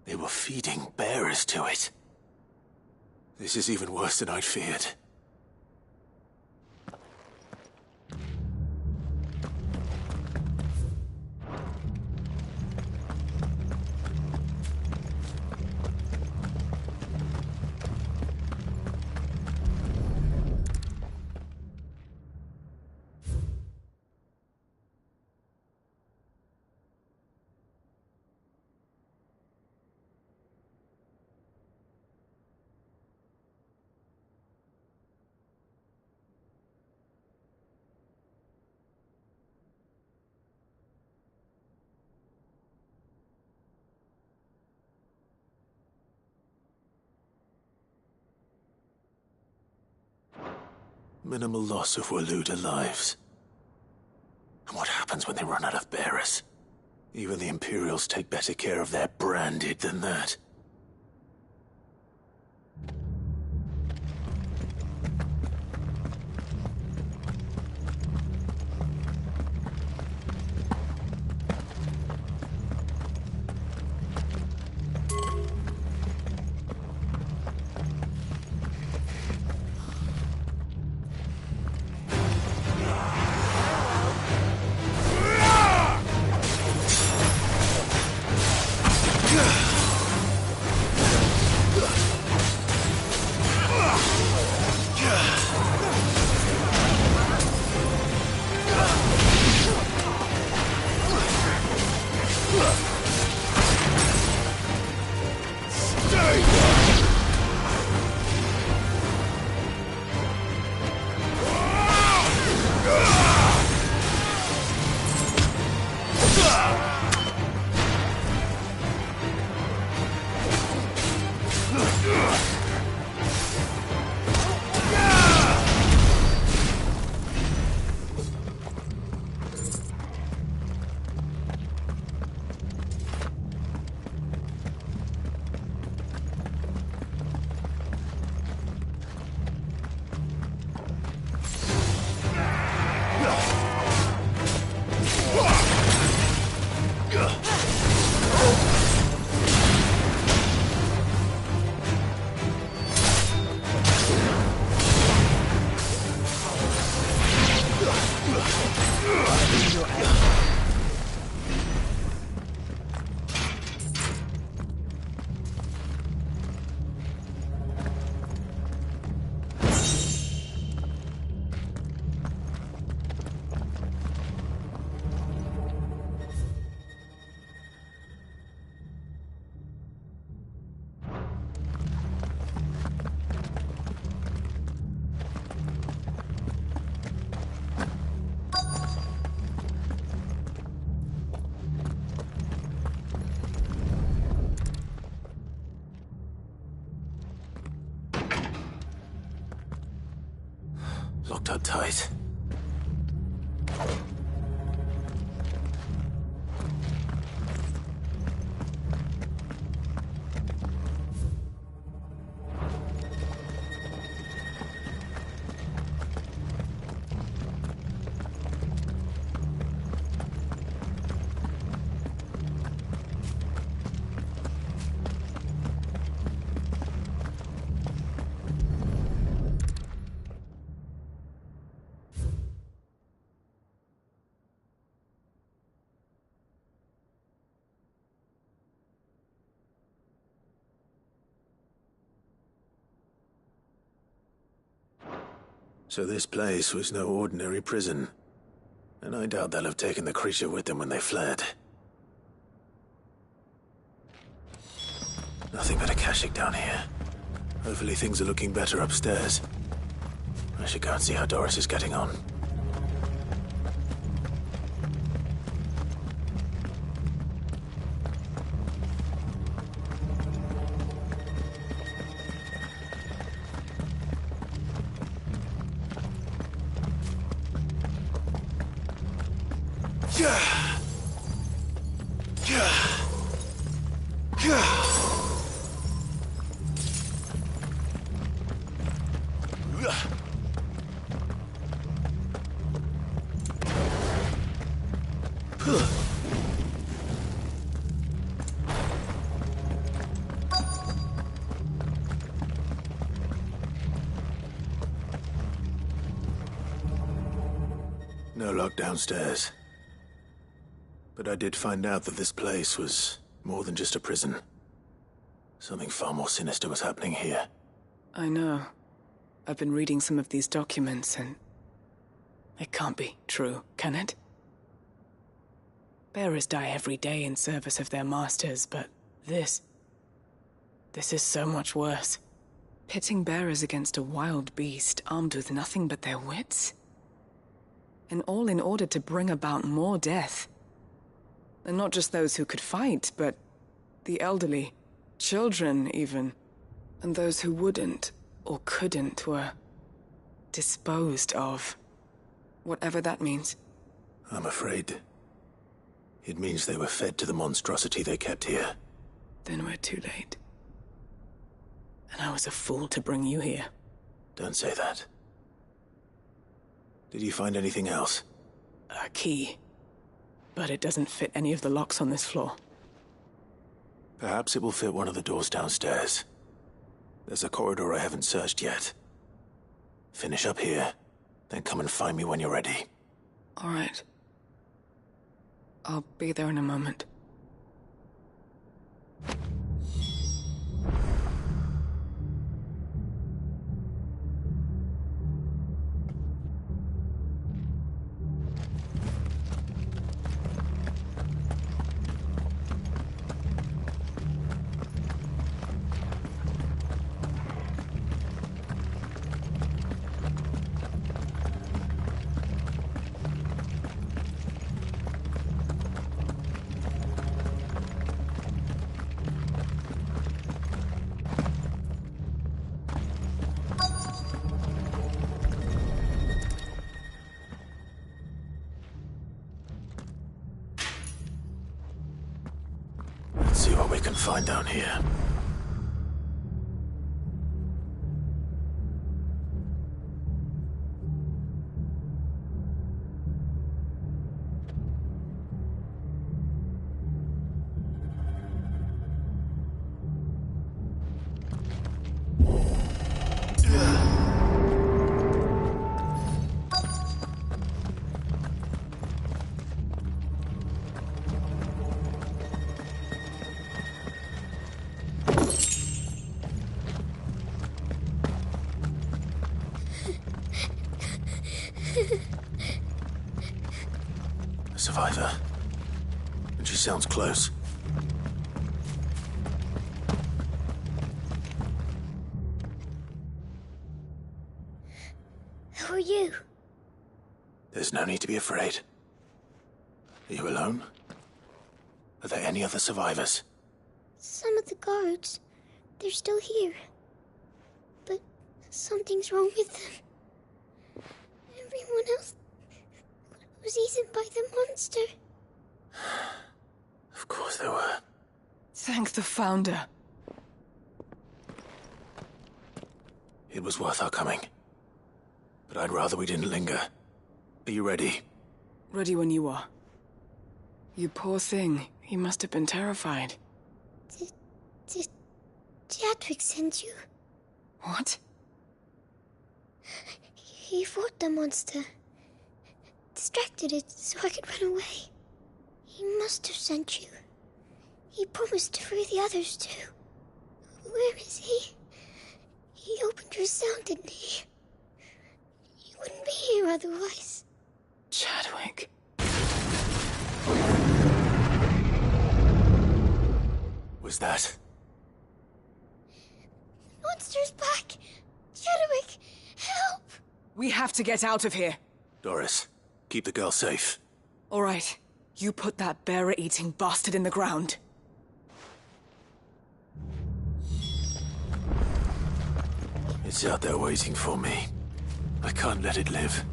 They were feeding bearers to it. This is even worse than I'd feared. Minimal loss of Waluda lives. And what happens when they run out of bearers? Even the Imperials take better care of their branded than that. Tut tight. So this place was no ordinary prison. And I doubt they'll have taken the creature with them when they fled. Nothing but a Kashyyyk down here. Hopefully things are looking better upstairs. I should go and see how Doris is getting on. No lock downstairs. But I did find out that this place was more than just a prison. Something far more sinister was happening here. I know. I've been reading some of these documents and... it can't be true, can it? Bearers die every day in service of their masters, but this is so much worse. Pitting bearers against a wild beast armed with nothing but their wits? And all in order to bring about more death. And not just those who could fight, but the elderly, children even. And those who wouldn't or couldn't were disposed of. Whatever that means. I'm afraid it means they were fed to the monstrosity they kept here. Then we're too late. And I was a fool to bring you here. Don't say that. Did you find anything else? A key. But it doesn't fit any of the locks on this floor. Perhaps it will fit one of the doors downstairs. There's a corridor I haven't searched yet. Finish up here, then come and find me when you're ready. All right. I'll be there in a moment. Let's see what we can find down here. A survivor. And she sounds close. Who are you? There's no need to be afraid. Are you alone? Are there any other survivors? Some of the guards. They're still here. But something's wrong with them. Everyone else was eaten by the monster. Of course they were. Thank the Founder. It was worth our coming. But I'd rather we didn't linger. Are you ready? Ready when you are. You poor thing. He must have been terrified. Did Chadwick send you? What? He fought the monster. Distracted it so I could run away. He must have sent you. He promised to free the others too. Where is he? He opened your cell, didn't he? You wouldn't be here otherwise. Chadwick. Was that? Monster's back! Chadwick, help! We have to get out of here. Doris, keep the girl safe. All right. You put that bearer-eating bastard in the ground. It's out there waiting for me. I can't let it live.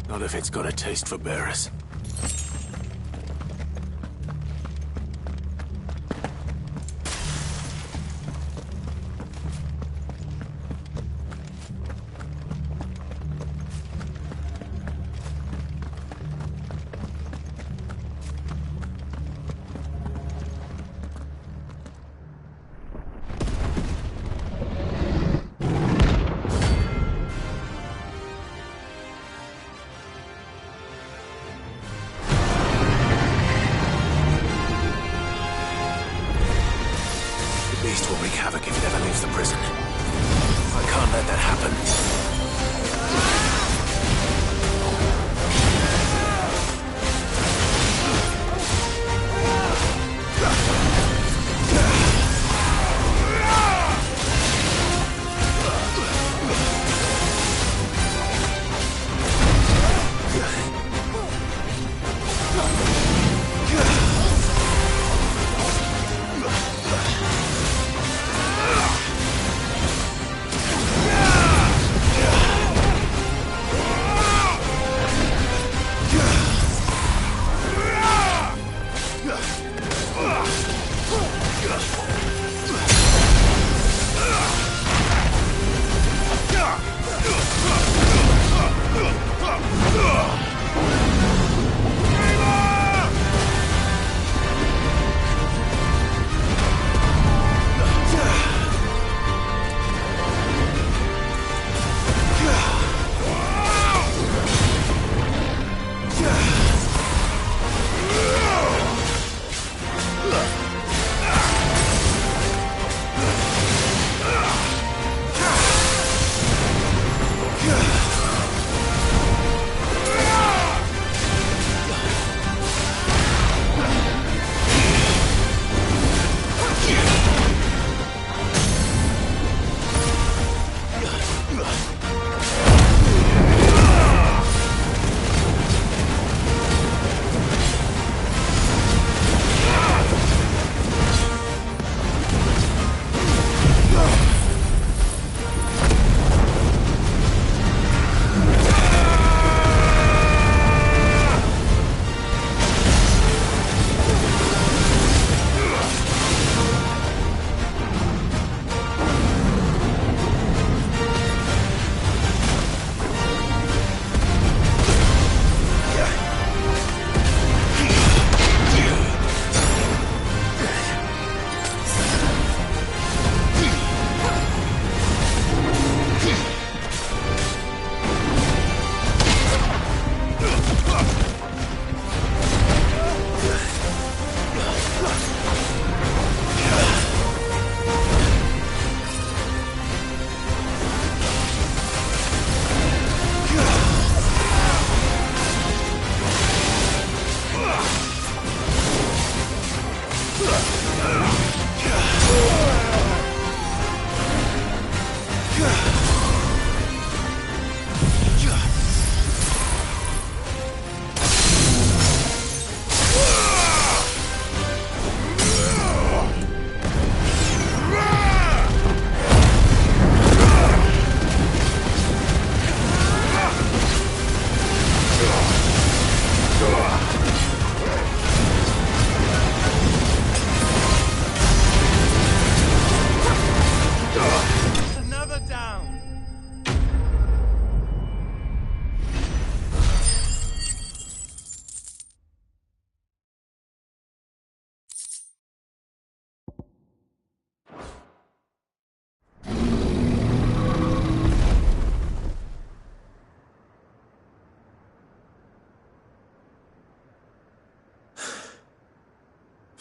Not if it's got a taste for bearers.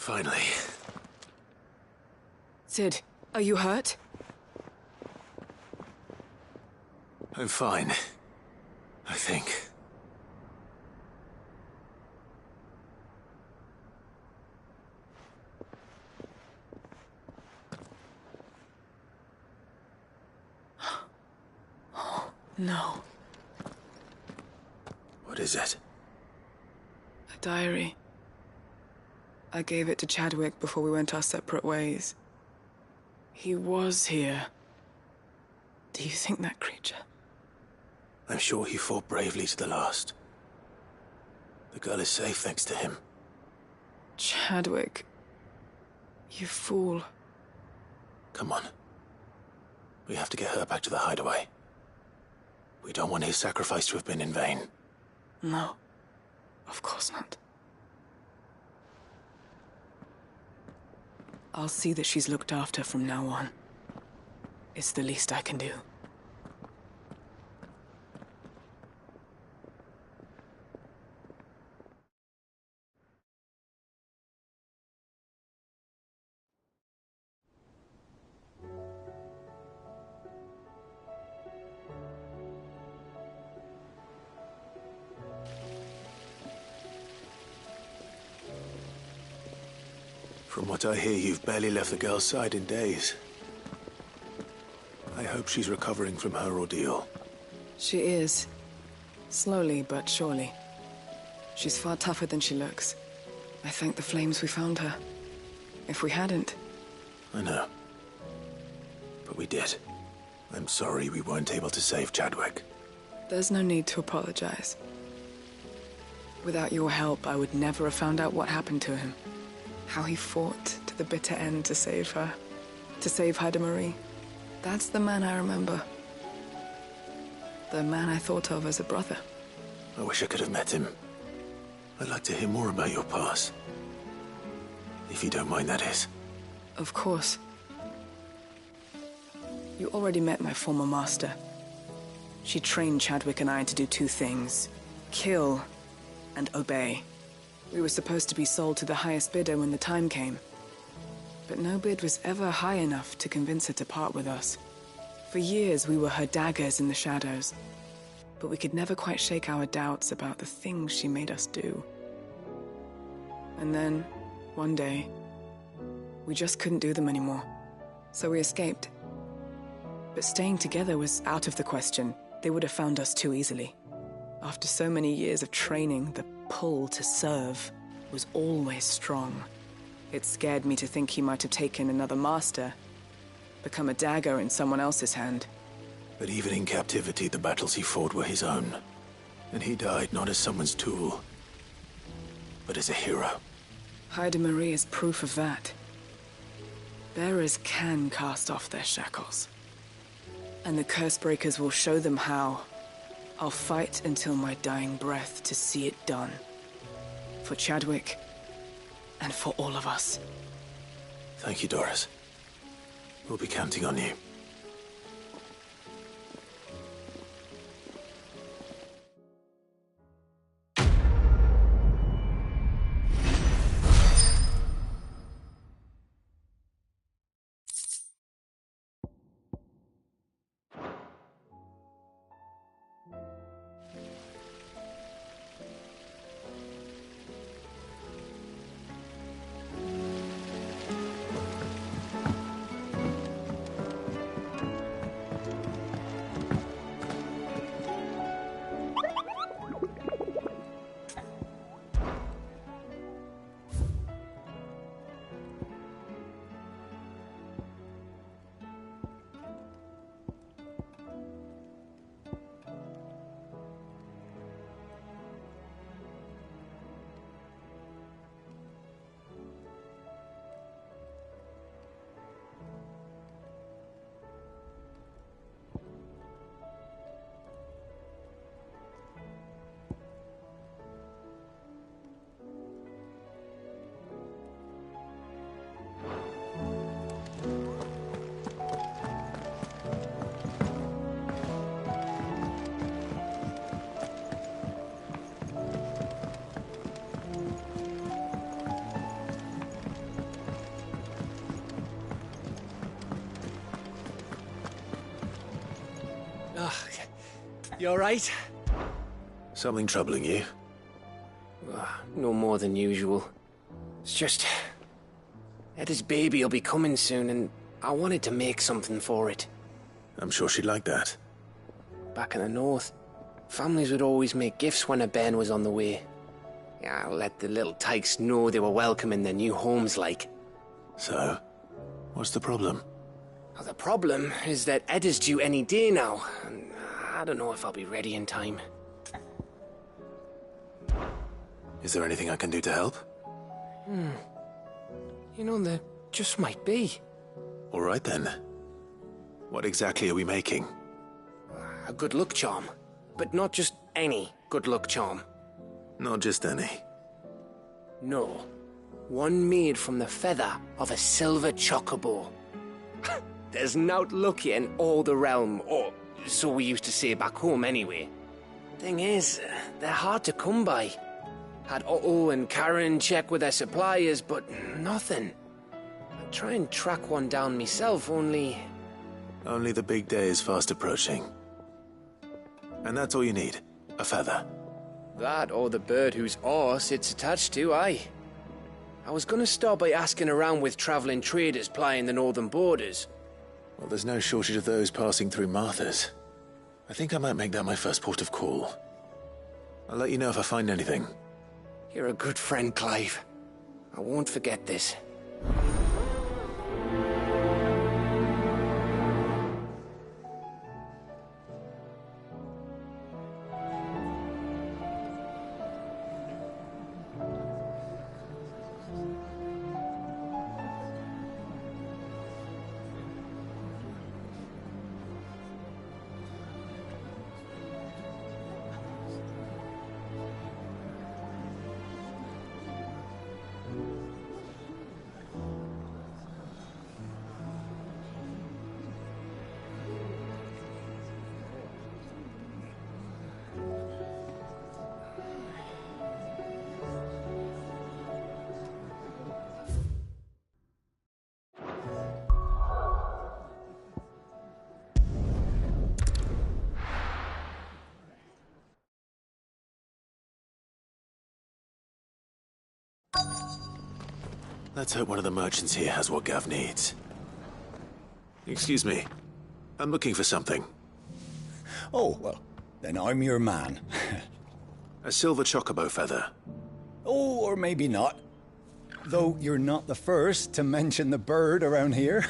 Finally. Cid, are you hurt? I'm fine. I think. Oh, no. What is it? A diary. I gave it to Chadwick before we went our separate ways. He was here. Do you think that creature? I'm sure he fought bravely to the last. The girl is safe thanks to him. Chadwick. You fool. Come on. We have to get her back to the hideaway. We don't want his sacrifice to have been in vain. No. Of course not. I'll see that she's looked after from now on. It's the least I can do. From what I hear, you've barely left the girl's side in days. I hope she's recovering from her ordeal. She is. Slowly but surely. She's far tougher than she looks. I thank the flames we found her. If we hadn't... I know. But we did. I'm sorry we weren't able to save Chadwick. There's no need to apologize. Without your help, I would never have found out what happened to him. How he fought to the bitter end to save her. To save Hyde Marie. That's the man I remember. The man I thought of as a brother. I wish I could have met him. I'd like to hear more about your past. If you don't mind, that is. Of course. You already met my former master. She trained Chadwick and I to do two things. Kill and obey. We were supposed to be sold to the highest bidder when the time came. But no bid was ever high enough to convince her to part with us. For years, we were her daggers in the shadows. But we could never quite shake our doubts about the things she made us do. And then, one day, we just couldn't do them anymore. So we escaped. But staying together was out of the question. They would have found us too easily. After so many years of training, the pull to serve was always strong. It scared me to think he might have taken another master, become a dagger in someone else's hand. But even in captivity, the battles he fought were his own. And he died not as someone's tool, but as a hero. Hyde Marie is proof of that. Bearers can cast off their shackles. And the Cursebreakers will show them how. I'll fight until my dying breath to see it done. For Chadwick, and for all of us. Thank you, Doris. We'll be counting on you. You alright? Something troubling you? No more than usual. It's just... Etta's baby will be coming soon, and I wanted to make something for it. I'm sure she'd like that. Back in the north, families would always make gifts when a bairn was on the way. Yeah, I'll let the little tykes know they were welcome in their new homes, like. So, what's the problem? Well, the problem is that Etta's due any day now, and I don't know if I'll be ready in time. Is there anything I can do to help? You know, there just might be. All right then. What exactly are we making? A good luck charm. But not just any good luck charm. Not just any. No. One made from the feather of a silver chocobo. There's nowt luckier in all the realm, or so we used to say back home anyway. Thing is, they're hard to come by. Had Otto and Karen check with their suppliers, but nothing. I'd try and track one down myself, only... Only the big day is fast approaching. And that's all you need, a feather. That or the bird whose horse it's attached to, aye. I was gonna start by asking around with traveling traders plying the northern borders. Well, there's no shortage of those passing through Martha's. I think I might make that my first port of call. I'll let you know if I find anything. You're a good friend, Clive. I won't forget this. Let's hope one of the merchants here has what Gav needs. Excuse me. I'm looking for something. Oh, well, then I'm your man. A silver chocobo feather. Oh, or maybe not. Though you're not the first to mention the bird around here.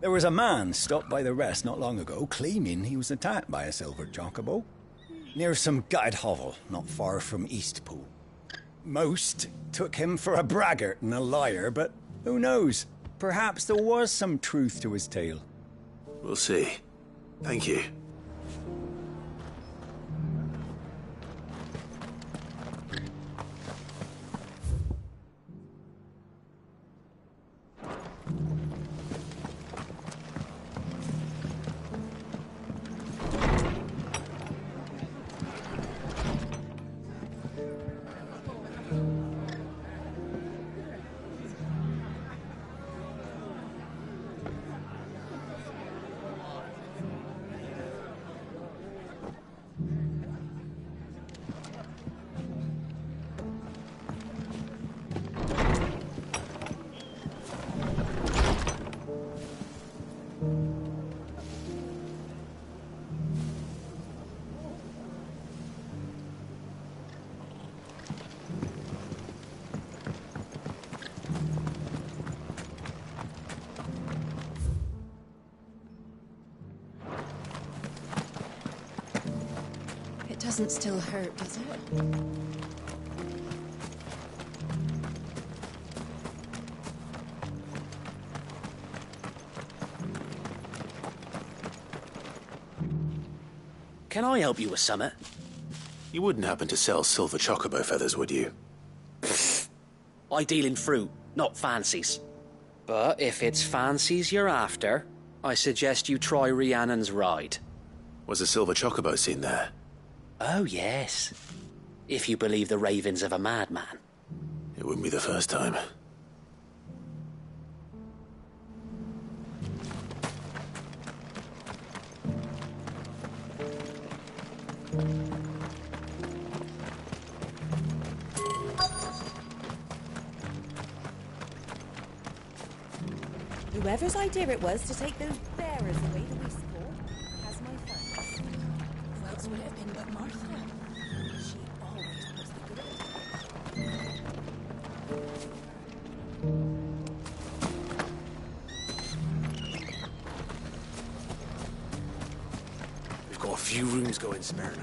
There was a man stopped by the rest not long ago claiming he was attacked by a silver chocobo. Near some gutted hovel not far from Eastpool. Most took him for a braggart and a liar, but who knows? Perhaps there was some truth to his tale. We'll see. Thank you. It doesn't still hurt, does it? Can I help you with something? You wouldn't happen to sell silver chocobo feathers, would you? I deal in fruit, not fancies. But if it's fancies you're after, I suggest you try Rhiannon's ride. Was a silver chocobo seen there? Oh, yes. If you believe the ravings of a madman. It wouldn't be the first time. Whoever's idea it was to take those bearers away to Eastport has my thanks. Who else would it have been but Martha? She always puts the good. We've got a few rooms going spare now.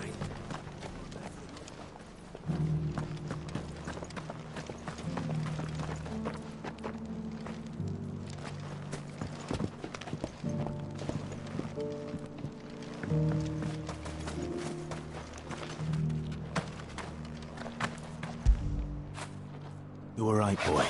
You were right, boy.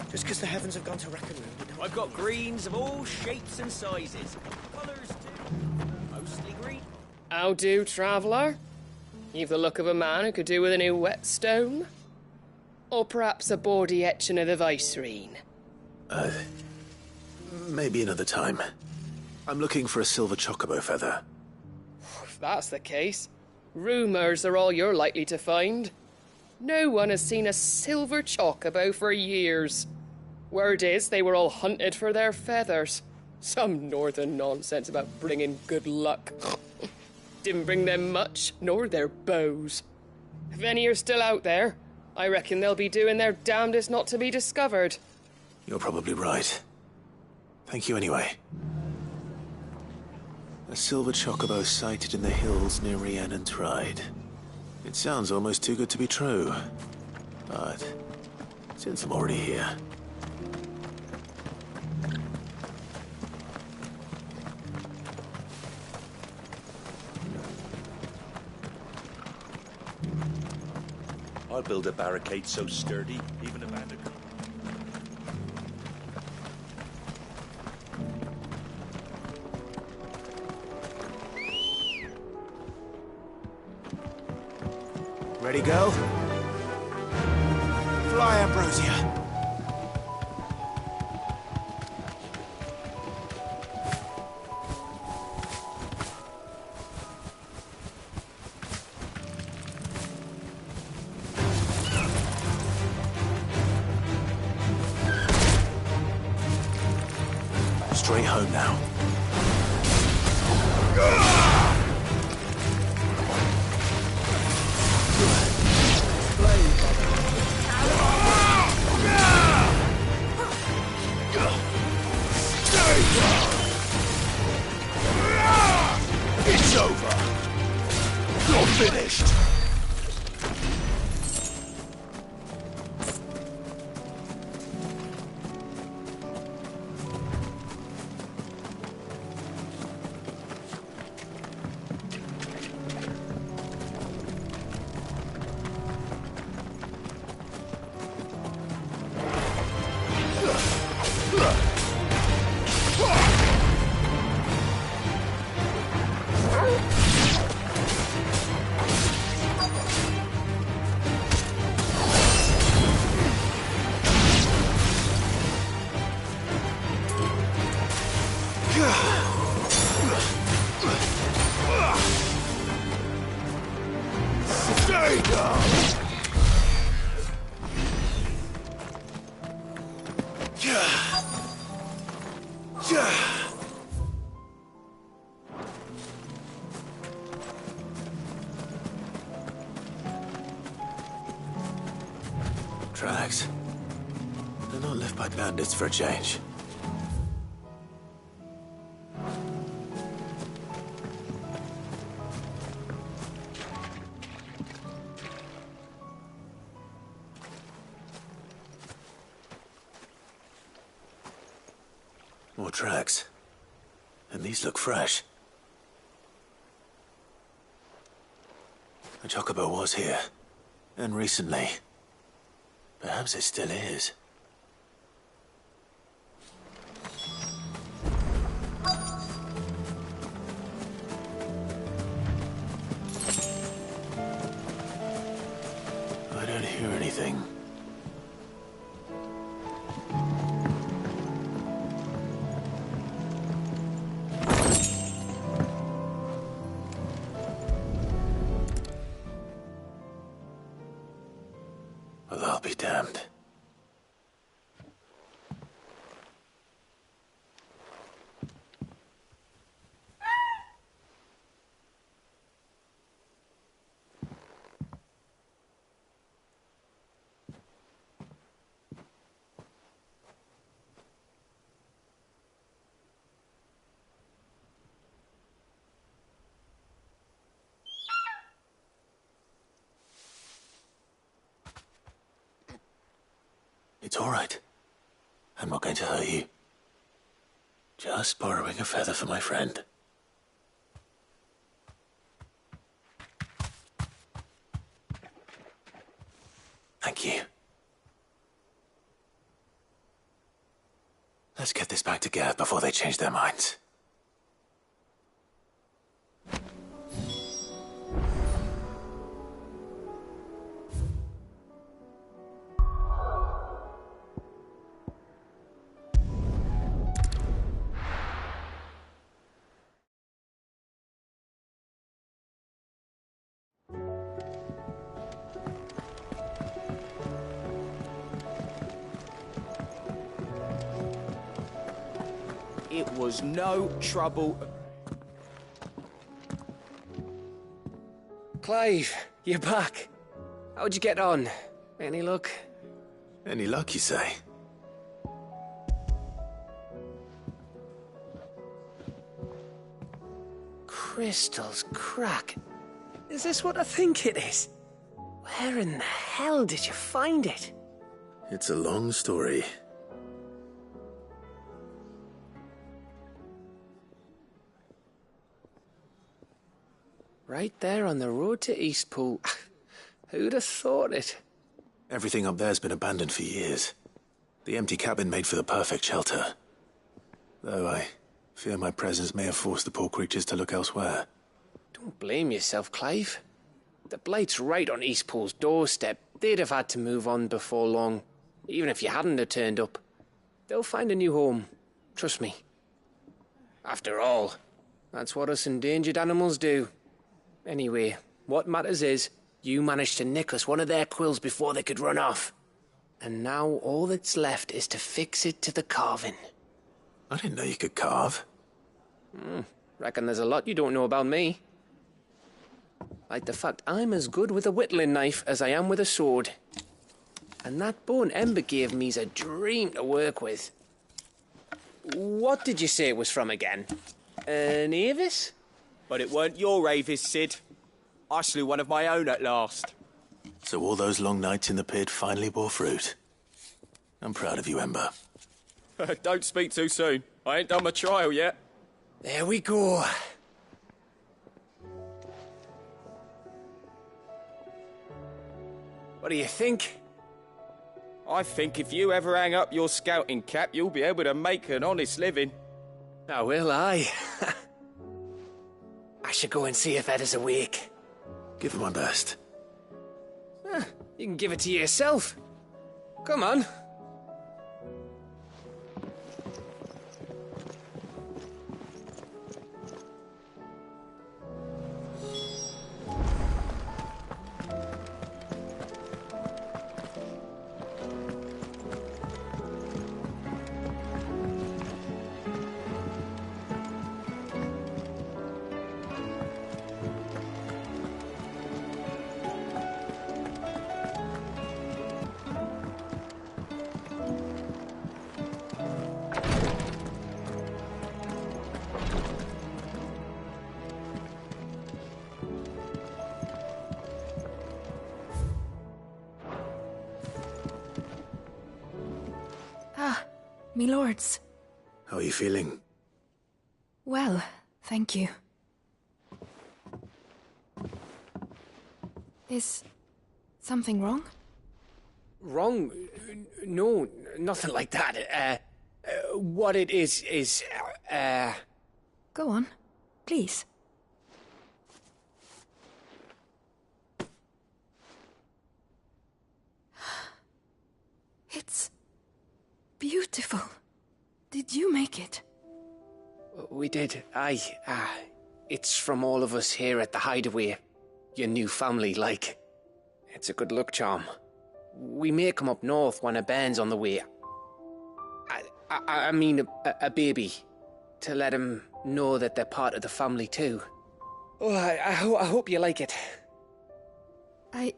Just because the heavens have gone to Raccoon, I've got greens of all shapes and sizes. Colours too. Mostly green. How do, traveller? You've the look of a man who could do with a new whetstone. Or perhaps a bawdy etching of the Vicerine. Maybe another time. I'm looking for a silver chocobo feather. If that's the case, rumours are all you're likely to find. No one has seen a silver chocobo for years. Word is they were all hunted for their feathers. Some northern nonsense about bringing good luck. Didn't bring them much, nor their bows. If any are still out there, I reckon they'll be doing their damnedest not to be discovered. You're probably right. Thank you anyway. A silver chocobo sighted in the hills near Rhiannon's Ride. It sounds almost too good to be true. But since I'm already here... I'll build a barricade so sturdy, even a bandit. Ready, go? Fly, Ambrosia. Straight home now. It's over. You're finished. Tracks. They're not left by bandits for a change. More tracks. And these look fresh. A chocobo was here. And recently. Perhaps it still is. I don't hear anything. be damned. It's all right. I'm not going to hurt you. Just borrowing a feather for my friend. Thank you. Let's get this back to Gareth before they change their minds. It was no trouble. Clive, you're back. How'd you get on? Any luck? Any luck, you say? Crystal's crack. Is this what I think it is? Where in the hell did you find it? It's a long story. Right there on the road to Eastpool. Who'd have thought it? Everything up there's been abandoned for years. The empty cabin made for the perfect shelter. Though I fear my presence may have forced the poor creatures to look elsewhere. Don't blame yourself, Clive. The Blight's right on Eastpool's doorstep. They'd have had to move on before long, even if you hadn't have turned up. They'll find a new home. Trust me. After all, that's what us endangered animals do. Anyway, what matters is, you managed to nick us one of their quills before they could run off. And now all that's left is to fix it to the carving. I didn't know you could carve. Reckon there's a lot you don't know about me. Like the fact I'm as good with a whittling knife as I am with a sword. And that bone Ember gave me's a dream to work with. What did you say it was from again? An Avis? But it weren't your Avis, Sid. I slew one of my own at last. So all those long nights in the pit finally bore fruit. I'm proud of you, Ember. Don't speak too soon. I ain't done my trial yet. There we go. What do you think? I think if you ever hang up your scouting cap, you'll be able to make an honest living. Now will I? I should go and see if Ed is awake. Give it my best. You can give it to yourself. Come on. Me lords. How are you feeling? Well, thank you. Is something wrong? Wrong? No, nothing like that. What it is... Go on, please. It's beautiful. Did you make it? We did. Aye. It's from all of us here at the Hideaway. Your new family, like. It's a good luck charm. We may come up north when a band's on the way. I mean a baby. To let him know that they're part of the family too. Oh, I hope you like it. I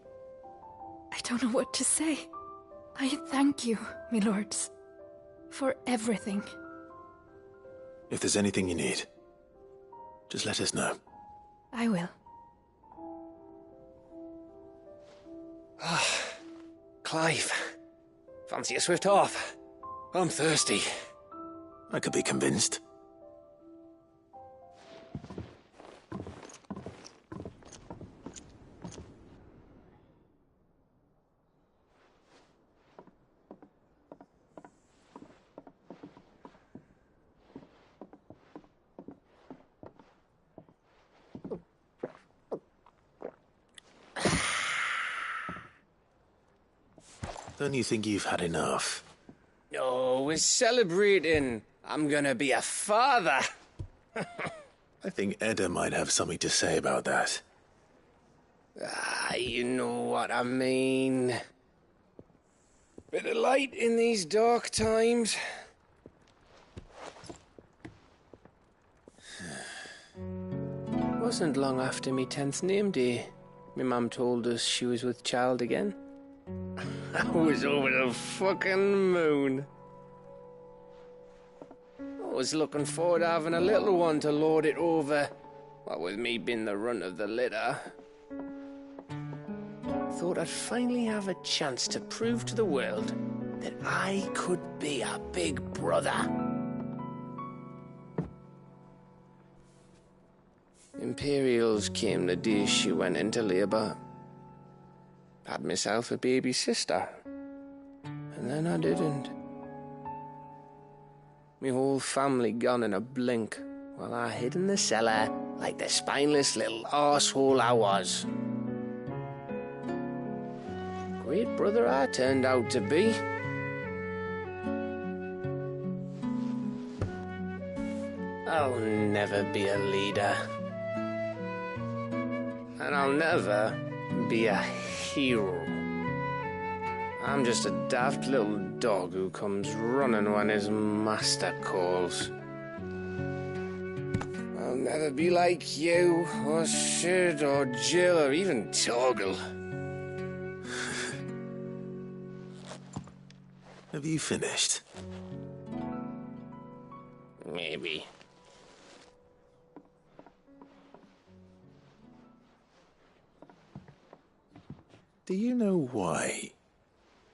don't know what to say. I thank you, my lords, for everything. If there's anything you need, just let us know. I will. Clive, fancy a swift off? I'm thirsty. I could be convinced. Don't you think you've had enough? No, we're celebrating. I'm gonna be a father. I think Edda might have something to say about that. You know what I mean. Bit of light in these dark times. Wasn't long after me 10th name day. My mum told us she was with child again. I was over the fucking moon. I was looking forward to having a little one to lord it over, what with me being the runt of the litter. Thought I'd finally have a chance to prove to the world that I could be a big brother. Imperials came the day she went into labour. Had myself a baby sister, and then I didn't. My whole family gone in a blink, while I hid in the cellar like the spineless little arsehole I was. Great brother I turned out to be. I'll never be a leader. And I'll never be a hero. I'm just a daft little dog who comes running when his master calls. I'll never be like you, or Sid, or Jill, or even Torgal. Have you finished? Maybe. Do you know why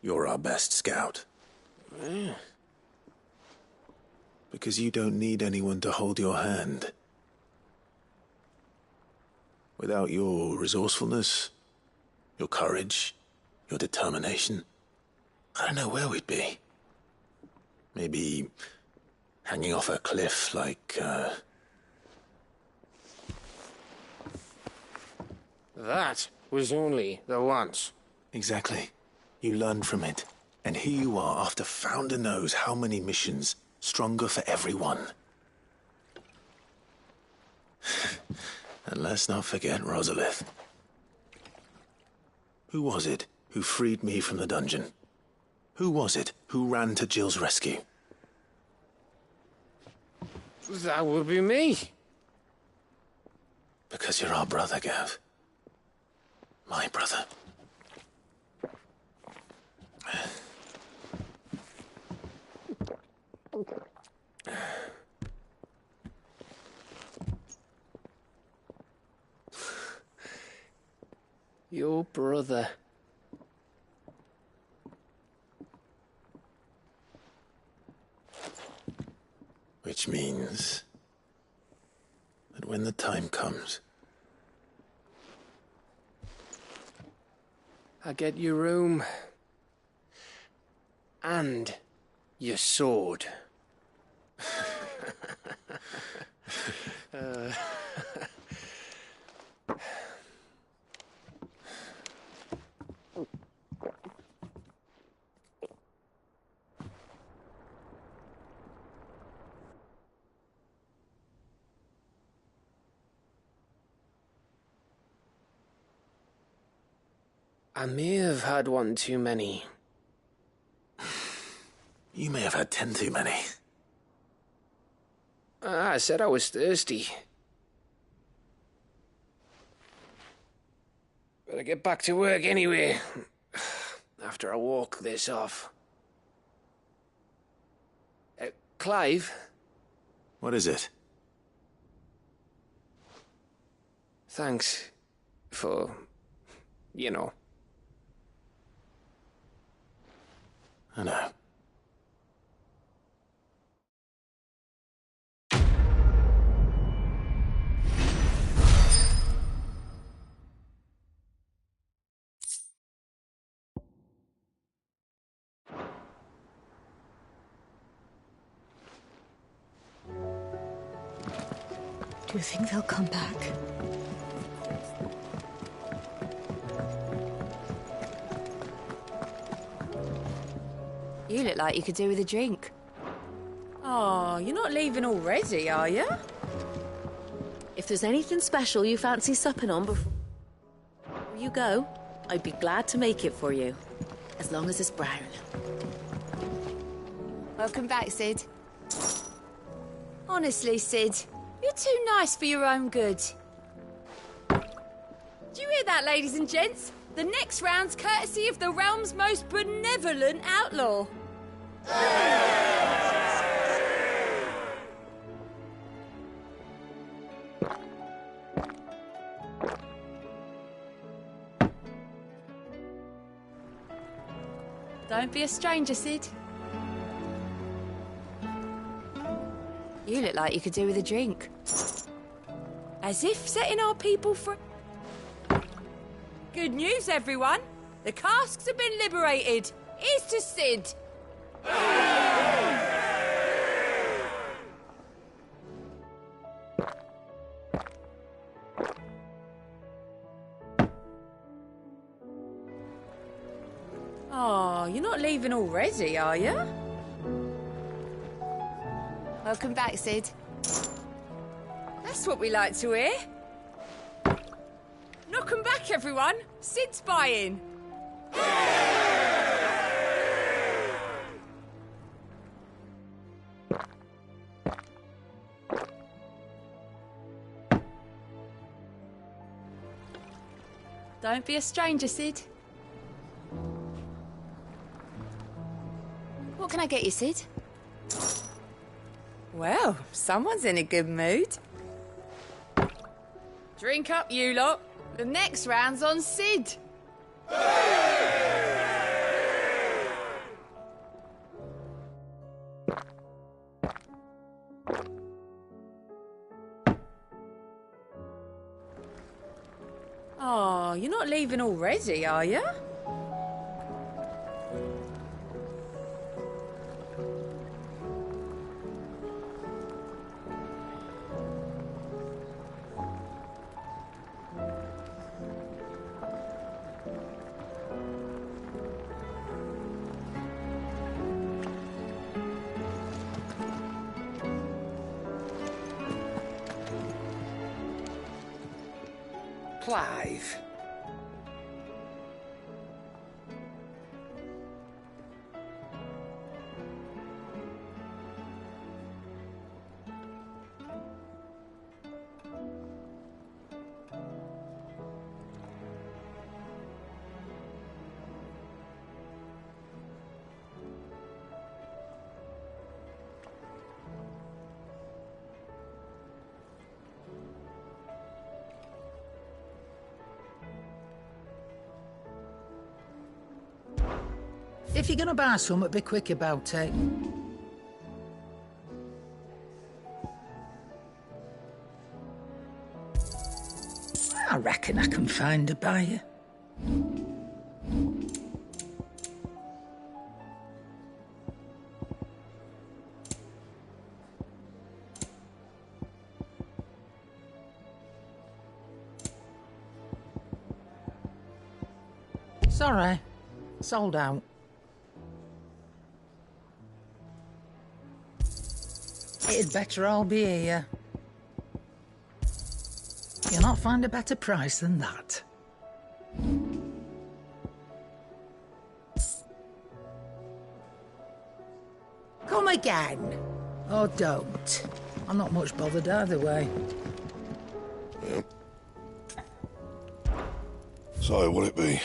you're our best scout? Yeah. Because you don't need anyone to hold your hand. Without your resourcefulness, your courage, your determination, I don't know where we'd be. Maybe hanging off a cliff like, That was only the once. Exactly. You learned from it. And here you are, after Founder knows how many missions, stronger for everyone. And let's not forget Rosalith. Who was it who freed me from the dungeon? Who was it who ran to Jill's rescue? That would be me. Because you're our brother, Gav. My brother. Your brother. Which means that when the time comes, I get your room. And your sword. I may have had one too many. You may have had 10 too many. I said I was thirsty. Better get back to work anyway, after I walk this off. Clive? What is it? Thanks for, you know. I know. Do you think they'll come back? You look like you could do with a drink. Oh, you're not leaving already, are you? If there's anything special you fancy supping on before you go, I'd be glad to make it for you. As long as it's brown. Welcome back, Sid. Honestly, Sid, you're too nice for your own good. Do you hear that, ladies and gents? The next round's courtesy of the realm's most benevolent outlaw. Don't be a stranger, Sid. You look like you could do with a drink. As if setting our people free. Good news, everyone. The casks have been liberated. Here's to Sid. Oh, you're not leaving already, are you? Welcome back, Sid. That's what we like to hear. Knock 'em back, everyone. Sid's buying. Don't be a stranger, Sid. What can I get you, Sid? Well, someone's in a good mood. Drink up, you lot. The next round's on Sid. Oh, you're not leaving already, are you? Clive. If you're gonna buy some, be quick about it. I reckon I can find a buyer. Sorry, sold out. It'd better all be here. You'll not find a better price than that. Come again. Or don't. I'm not much bothered either way. Yep. So, what'll it be?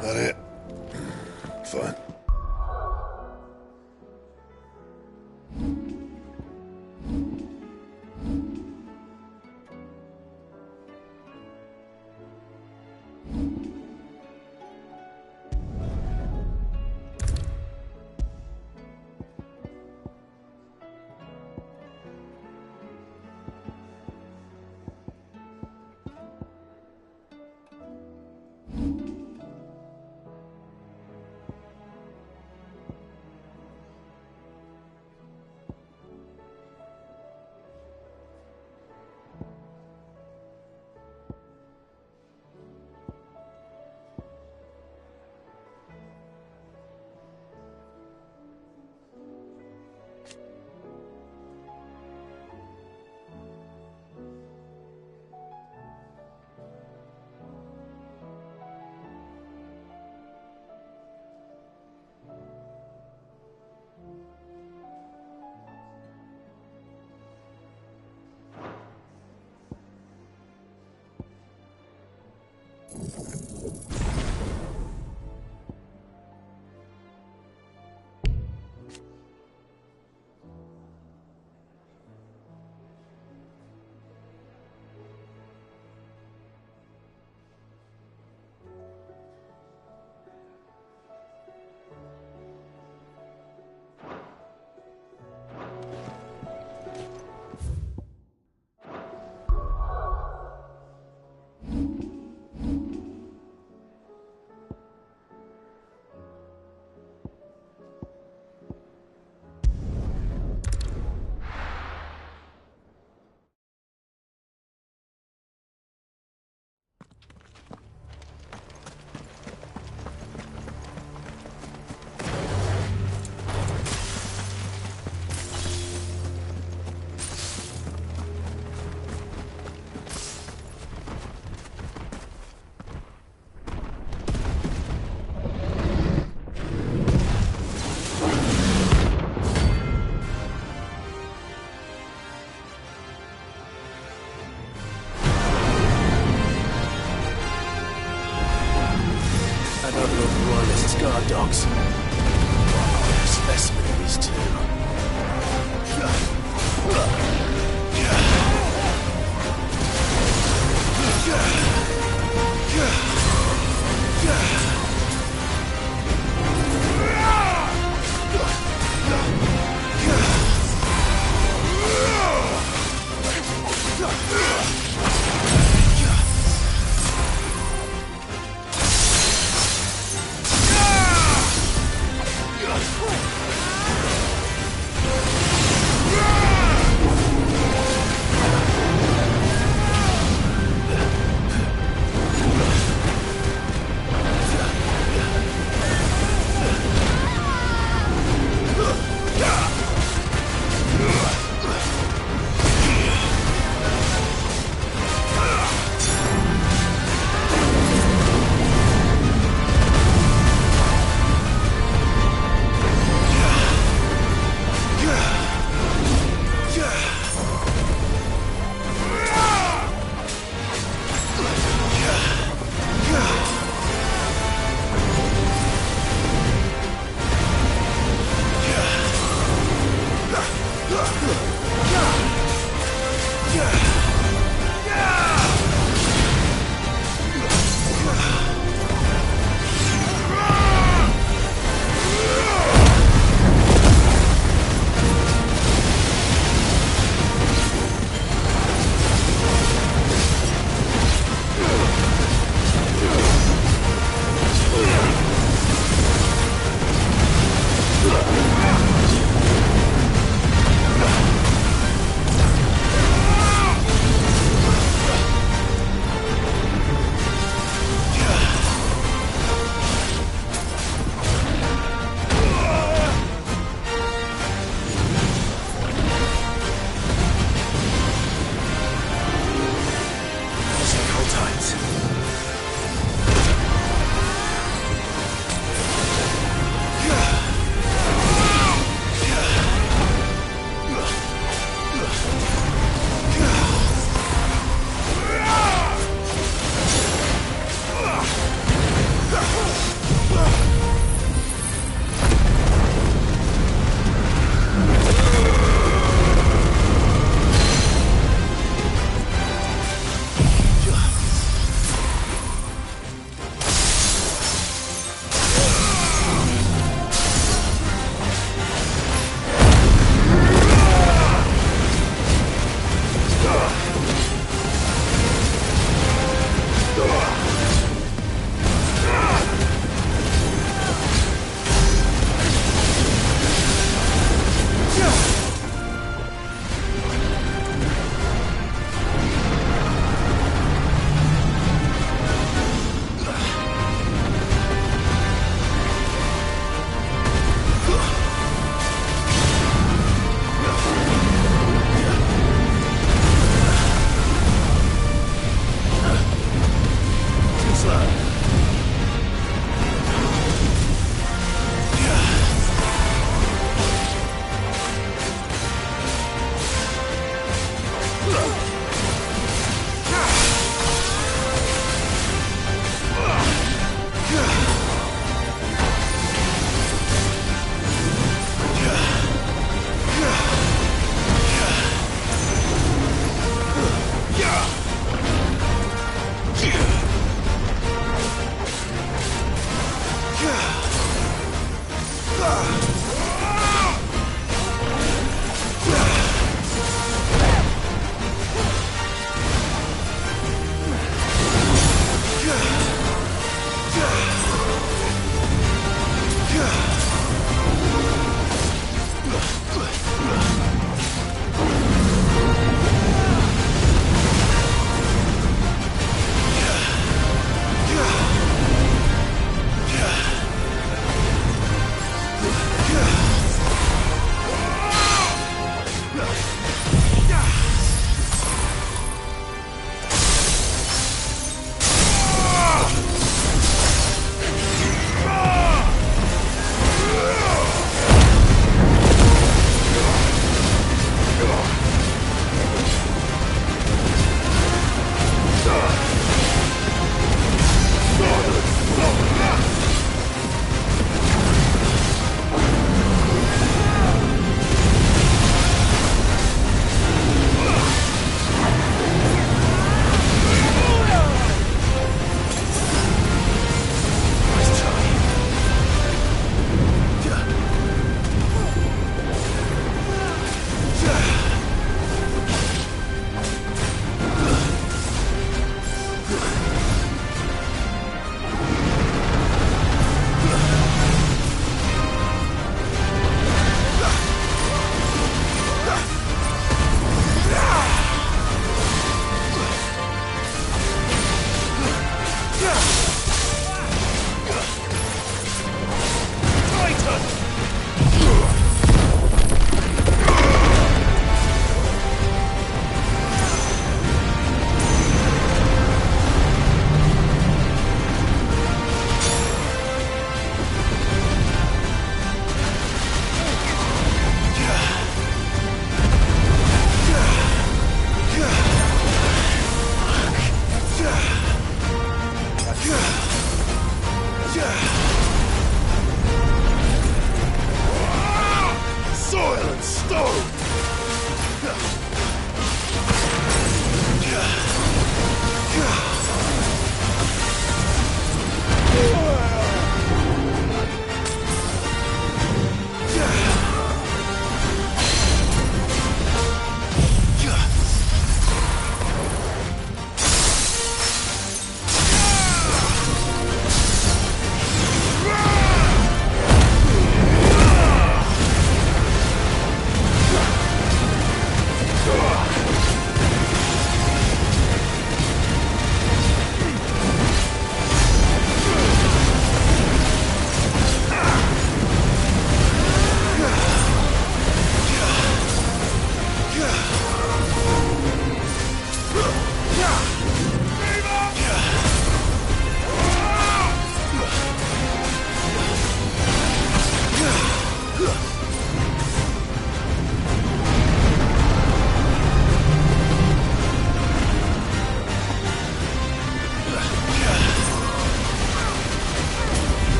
That it? Fine. Guard dogs. Specimen of these two.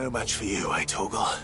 No match for you, eh, Torgal?